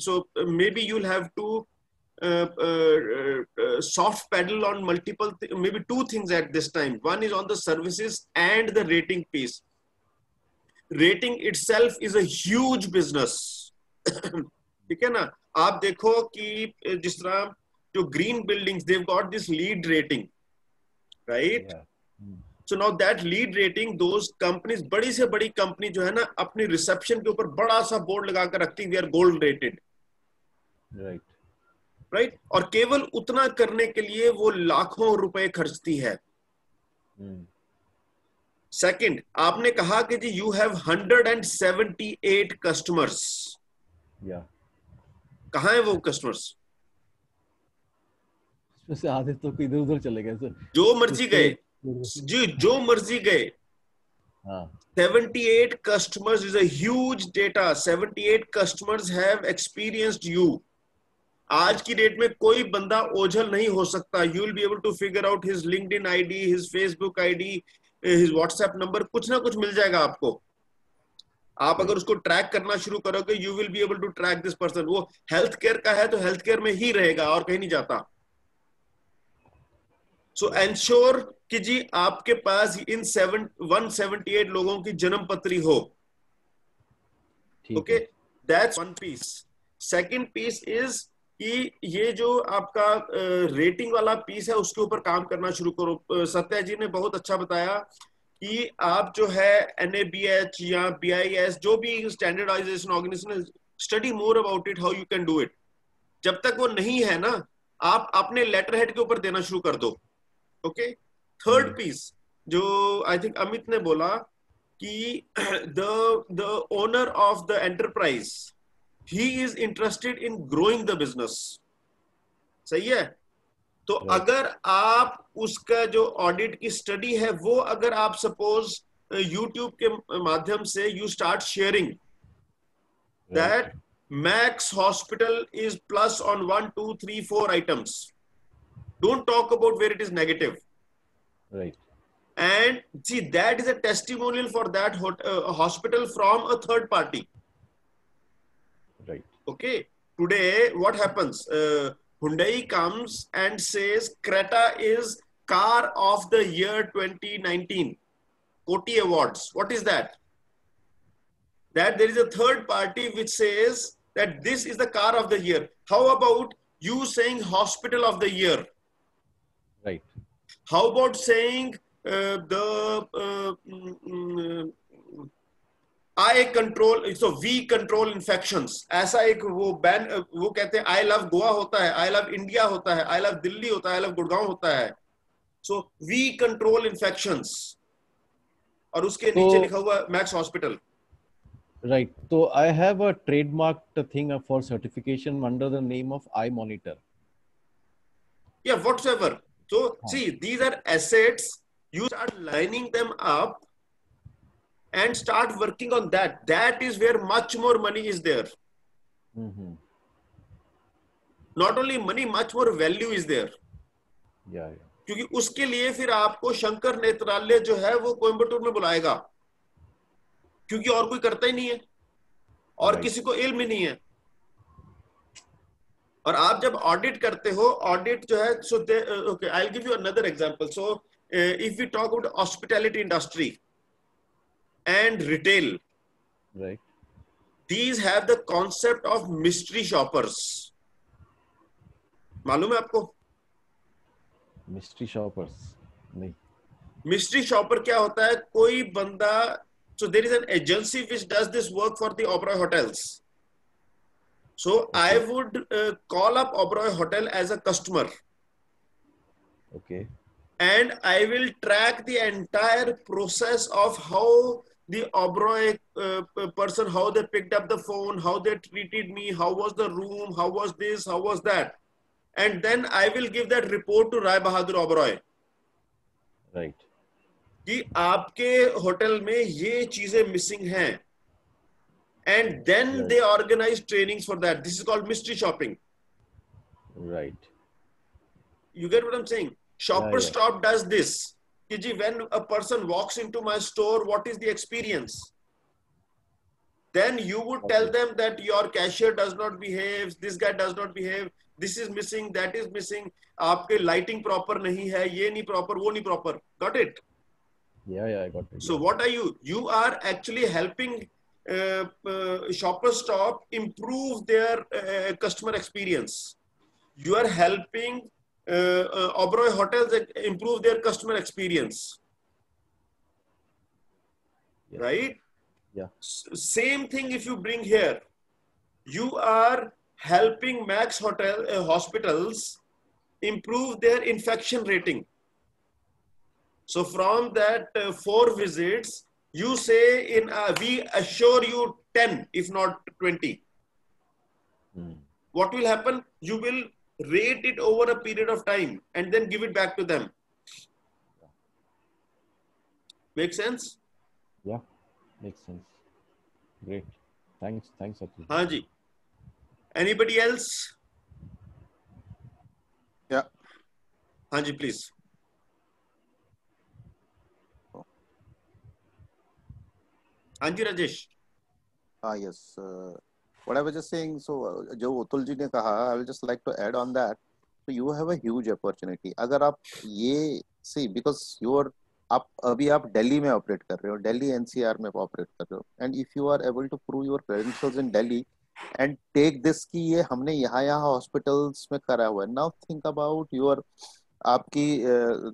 so maybe you'll have to soft pedal on multiple maybe 2 things at this time. One is on the services and the rating piece. Rating itself is a huge business. ठीक है ना? आप देखो कि जिस तरह जो green buildings, they've got this lead rating, right? Yeah. So now that lead rating, those companies, बड़ी से बड़ी कंपनी जो है ना, अपनी रिसेप्शन के ऊपर बड़ा सा बोर्ड लगा कर रखती है, we are gold rated, right? और केवल उतना करने के लिए वो लाखों रुपए खर्चती है. Second, आपने कहा कि जी you have 178 customers. Yeah. कहाँ है वो customers? उसमें से आधे तो इधर उधर चले गए सर. जो मर्जी गए. जी जो मर्जी गए. 78 customers is a huge data. 78 customers have experienced you. आज की डेट में कोई बंदा ओझल नहीं हो सकता. You will be able to figure out his LinkedIn ID, his Facebook ID, his WhatsApp number. कुछ ना कुछ मिल जाएगा आपको. आप अगर उसको ट्रैक करना शुरू करोगे, you will be able to track this person. वो हेल्थ केयर का है तो हेल्थ केयर में ही रहेगा और कहीं नहीं जाता. So ensure कि जी आपके पास इन 178 लोगों की जन्म पत्री हो. Okay, that's one piece. Second piece is कि ये जो आपका रेटिंग वाला पीस है उसके ऊपर काम करना शुरू करो. सत्या जी ने बहुत अच्छा बताया कि आप जो है NABH या BIS जो भी standardization organization, study more about it, how you can do it. जब तक वो नहीं है ना, आप अपने लेटर हेड के ऊपर देना शुरू कर दो. ओके. थर्ड पीस जो आई थिंक अमित ने बोला कि the owner of the enterprise, he is interested in growing the business. सही है. तो अगर आप उसका जो ऑडिट की स्टडी है वो अगर आप सपोज YouTube के माध्यम से you start sharing that Max Hospital is plus on 1, 2, 3, 4 items. Don't talk about where it is negative. Right. And see, that is a testimonial for that hospital from a third party. Right. Okay. Today, what happens? Hyundai comes and says Creta is car of the year 2019. Koti Awards. What is that? that there is a third party which says that this is the car of the year. How about you saying hospital of the year? Right. How about saying I control, so we control infections. ऐसा एक वो ban वो कहते हैं I love Goa होता है, I love India होता है, I love दिल्ली होता है, I love गुड़गांव होता है. So we control infections. और उसके नीचे लिखा हुआ Max Hospital. Right. So I have a trademarked thing for certification under the name of iMonitor. Yeah, whatsoever. So see, these are assets. You start lining them up and start working on that. That is where much more money is there. Not only money, much more value is there. Yeah. क्योंकि उसके लिए फिर आपको शंकर नेत्रालय जो है वो कोयम्बटूर में बुलाएगा, क्योंकि और कोई करता ही नहीं है और किसी को इल्म ही नहीं है. और आप जब ऑडिट करते हो, ऑडिट जो है, so okay, I will give you another example. So if we talk about hospitality industry and retail, right, these have the concept of mystery shoppers. मालूम है आपको mystery shoppers? नहीं. mystery shopper क्या होता है? कोई बंदा, so there is an agency which does this work for the Oberoi hotels. So I would call up Oberoi hotel as a customer. Okay. And I will track the entire process of how the Oberoi person, how they picked up the phone, how they treated me, how was the room, how was this, how was that. And then I will give that report to Rai Bahadur Oberoi. Right. कि आपके hotel में ये चीजें missing हैं. And then they organize trainings for that. This is called mystery shopping. Right. You get what I'm saying? Shopper Stop does this. When a person walks into my store, what is the experience? Then you would tell them that your cashier does not behave, this guy does not behave, this is missing, that is missing, आपके lighting proper नहीं है, ये नहीं proper, वो नहीं proper. Got it? Yeah, I got it. So what are you? You are actually helping Shopper Stop improve their customer experience. You are helping Oberoi hotels improve their customer experience. Right? Yeah. Same thing if you bring here. You are helping Max hospitals improve their infection rating. So from that 4 visits, you say we assure you 10, if not 20. What will happen? You will rate it over a period of time and then give it back to them. Make sense? Yeah, makes sense. Great. Thanks, Atul. हाँ जी. Anybody else? Yeah. हाँ जी, please. हाँ जी, Rajesh. Yes. What I was just saying, so जो अतुल जी ने कहा, I will just like to add on that. So you have a huge opportunity. अगर आप ये see, because अभी आप दिल्ली में ऑपरेट कर रहे हो, दिल्ली NCR में ऑपरेट कर रहे हो, and if you are able to prove your credentials in Delhi and take this कि ये हमने यहाँ हॉस्पिटल्स में करा हुआ है. Now think about your आपकी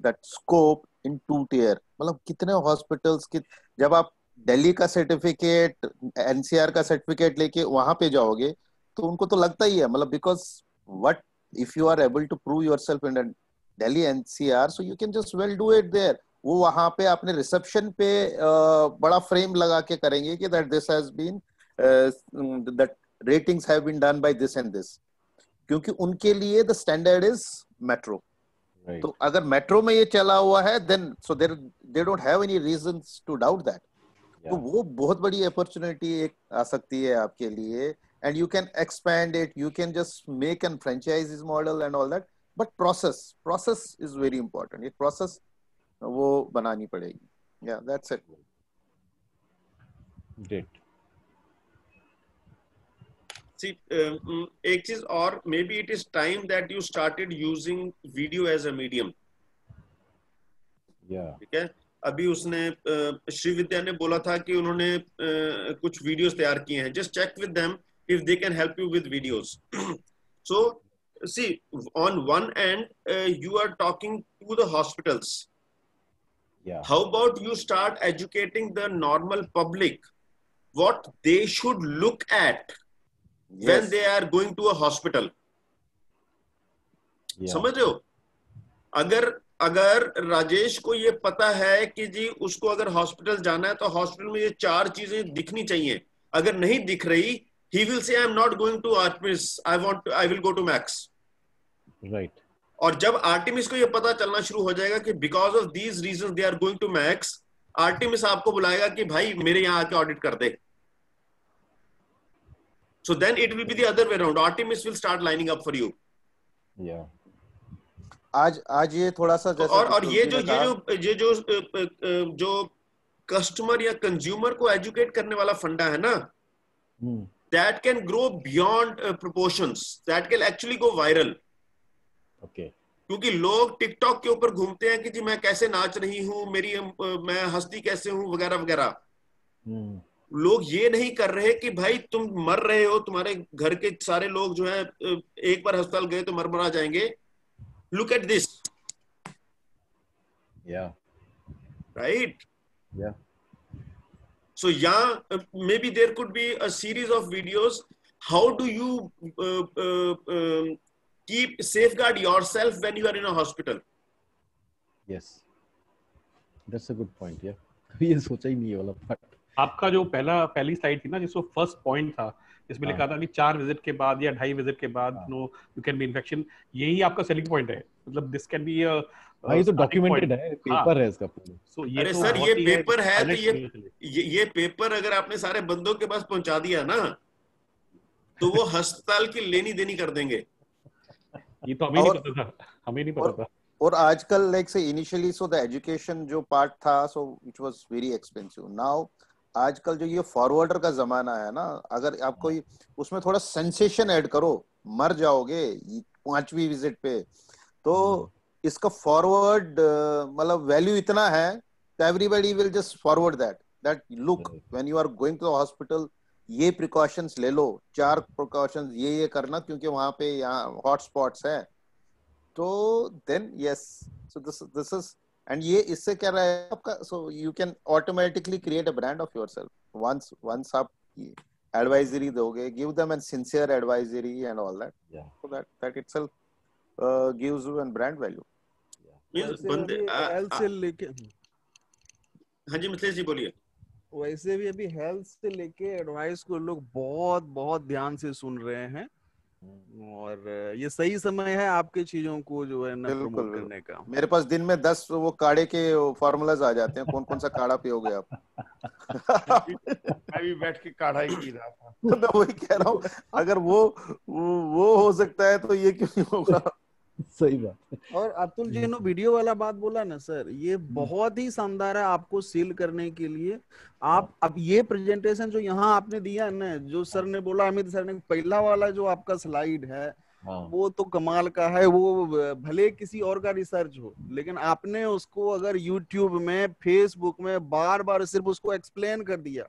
that scope in 2 tier. मतलब कितने हॉस्पिटल्स की, जब आप दिल्ली का सर्टिफिकेट, एनसीआर का सर्टिफिकेट लेके वहां पे जाओगे तो उनको तो लगता ही है, मतलब because what if you are able to prove yourself in Delhi NCR, so you can just well do it there. वो वहां पे अपने रिसेप्शन पे बड़ा फ्रेम लगा के करेंगे कि that this has been that ratings have been done by this and this, क्योंकि उनके लिए द स्टैंडर्ड इज मेट्रो. तो अगर मेट्रो में ये चला हुआ है then so they don't have any reasons to doubt that. तो वो बहुत बड़ी अपॉर्चुनिटी एक आ सकती है आपके लिए, and you can expand it, you can just make an franchises model and all that, but process is very important. एक प्रोसेस वो बनानी पड़ेगी. या दैट्स इट. ग्रेट. See, एक चीज और, maybe it is time that you started using video as a medium. Yeah. ठीक है. अभी उसने श्रीविद्या ने बोला था कि उन्होंने कुछ वीडियोस तैयार किए हैं. Just check with them if they can help you with videos. So see, on one end you are talking to the hospitals. Yeah. How about you start educating the normal public what they should look at when they are going to a hospital. समझ रहे हो? अगर राजेश को ये पता है कि जी उसको अगर हॉस्पिटल जाना है तो हॉस्पिटल में ये 4 चीजें दिखनी चाहिए. अगर नहीं दिख रही, he will say I'm not going to Artemis, I will go to Max. Right. और जब आर्टिमिस को ये पता चलना शुरू हो जाएगा कि because of these reasons they are going to max, Artemis आपको बुलाएगा कि भाई मेरे यहाँ आके ऑडिट कर दे. So then it will be the other way around. Artemis will start lining up for you. Yeah. आज ये थोड़ा सा जैसे और ये जो कस्टमर या कंज्यूमर को एजुकेट करने वाला फंडा है ना, that can grow beyond proportions. That can actually go viral. Okay. क्योंकि लोग टिकटॉक के ऊपर घूमते हैं कि जी मैं कैसे नाच रही हूँ, मैं हंसती कैसे हूँ वगैरह वगैरह. लोग ये नहीं कर रहे कि भाई तुम मर रहे हो, तुम्हारे घर के सारे लोग जो है एक बार अस्पताल गए तो मर जाएंगे. Look at this. Yeah. Right? Yeah. So yeah, maybe there could be a series of videos. How do you safeguard yourself when you are in a hospital? Yes. That's a good point. Yeah. ये सोचा ही नहीं वाला part. आपका जो पहली slide थी ना, जिसको फर्स्ट पॉइंट था, इसमें लिखा था कि 4 विजिट के बाद या 2.5 विजिट के बाद no you can be infection. यही आपका सेलिंग पॉइंट है. मतलब दिस कैन बी भाई तो डॉक्यूमेंटेड है, पेपर है इसका पूरा. सो ये अरे सर ये पेपर है तो ये पेपर अगर आपने सारे बंदों के पास पहुंचा दिया ना तो वो अस्पताल की लेनी देनी कर देंगे. ये तो हमें नहीं पता था, हमें नहीं पता था. और आजकल लाइक से इनिशियली सो द एजुकेशन जो पार्ट था so it was very expensive. Now आजकल जो ये फॉरवर्डर का जमाना है ना, अगर आप कोई उसमें थोड़ा सेंसेशन ऐड करो, मर जाओगे 5वीं विजिट पे, तो इसका फॉरवर्ड मतलब वैल्यू इतना है everybody will just forward that look when you are going to the hospital ये प्रिकॉशंस ले लो, 4 प्रिकॉशंस ये करना क्योंकि वहां पे यहाँ हॉट स्पॉट्स है. तो then yes so this is and ये इससे क्या रहा है आपका, so you can automatically create a brand of yourself. Once आप एडवाइजरी दोगे, give them an sincere advisory and all that, so that itself gives you an brand value. बंदे health से लेके, हाँ जी मिथिलेश जी बोलिए. वैसे भी अभी हेल्थ से लेके एडवाइस को लोग बहुत बहुत ध्यान से सुन रहे हैं और ये सही समय है आपके चीजों को जो है ना प्रमोट करने का. मेरे पास दिन में 10 वो काढ़े के फॉर्मूलाज आ जाते हैं. कौन कौन सा काढ़ा पियोगे आप? मैं भी बैठ के काढ़ा ही पी रहा था. मैं वही कह रहा हूँ, अगर वो हो सकता है तो ये क्यों नहीं होगा? सही बात. और अतुल जी ने वीडियो वाला बात बोला ना सर, ये बहुत ही शानदार है आपको सेल करने के लिए. आप अब ये प्रेजेंटेशन जो यहाँ आपने दिया है ना, जो सर ने बोला, अमित सर ने, पहला वाला जो आपका स्लाइड है वो तो कमाल का है. वो भले किसी और का रिसर्च हो, लेकिन आपने उसको अगर यूट्यूब में, फेसबुक में बार बार सिर्फ उसको एक्सप्लेन कर दिया,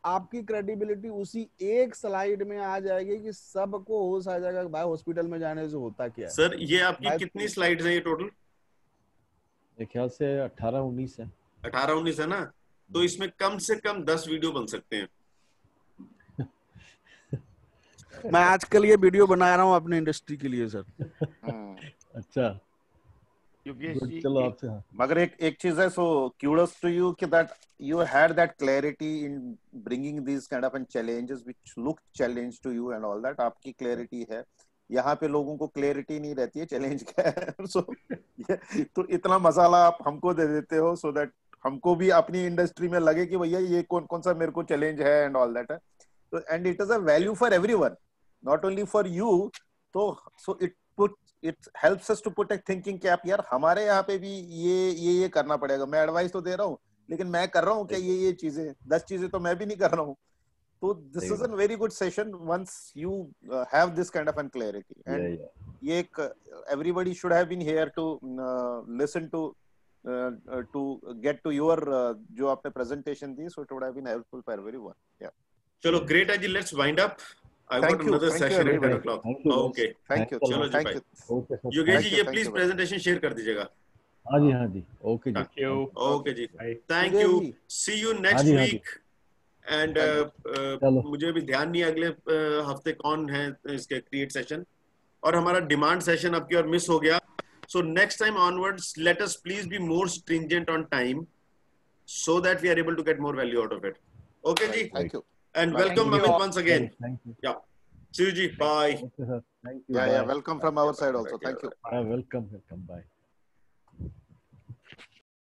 आपकी क्रेडिबिलिटी उसी एक स्लाइड में आ जाएगी कि सबको होश आ जाएगा भाई हॉस्पिटल में जाने से होता क्या है. सर ये आपकी कितनी स्लाइड्स हैं ये टोटल? मेरे ख्याल से 18-19 है. 18-19 है ना, तो इसमें कम से कम 10 वीडियो बन सकते हैं. मैं आजकल ये वीडियो बना रहा हूँ अपने इंडस्ट्री के लिए सर. अच्छा, चलो आपसे. मगर एक चीज है, सो kudos to you कि that you had that clarity in bringing these kind of challenges which look challenge to you and all that. आपकी clarity है. यहाँ पे लोगों को clarity नहीं रहती है चैलेंज क्या है. so तो इतना मसाला आप हमको दे देते हो so that हमको भी अपनी इंडस्ट्री में लगे कि भैया ये कौन सा मेरे को चैलेंज है and all that है. So and it is a value for everyone, not only for you. So it helps us to put a thinking कि आप यार हमारे यहाँ पे भी ये करना पड़ेगा. मैं एडवाइस तो दे रहा हूँ लेकिन मैं कर रहा हूँ क्या ये चीजें, 10 चीजें तो मैं भी नहीं कर रहा हूँ. तो this is a very good session once you have this kind of an clarity. And ये everybody should have been here to listen to to get to your जो आपने presentation the, so it would have been helpful for everyone. Yeah. चलो great है जी, let's wind up. I've got another Thank you session at 10 everybody. o'clock. Thank you, Okay. Thank you. चलो जी Thank भाई. you. Okay sir, Yogesh Thank जी you, ये thank please you very much. Presentation share कर दीजिएगा. हाँ जी, ओके जी. Thank you. ओके जी, Bye. Thank Sujay you. जी. सी यू हाँ नेक्स्ट जी. वीक. एंड चलो. मुझे भी ध्यान नहीं अगले हफ्ते कौन है इसके क्रिएट सेशन, और हमारा डिमांड सेशन आपकी और मिस हो गया. So next time onwards let us please be more stringent on time so that we are able to get more value out of it. Okay ji. Thank you. And Bye. welcome Thank you Amit all. once again. Thank you. Yeah. See you ji. Bye. Okay sir. Thank you. Yeah, Bye. welcome from our side also. Thank you. Welcome. Bye.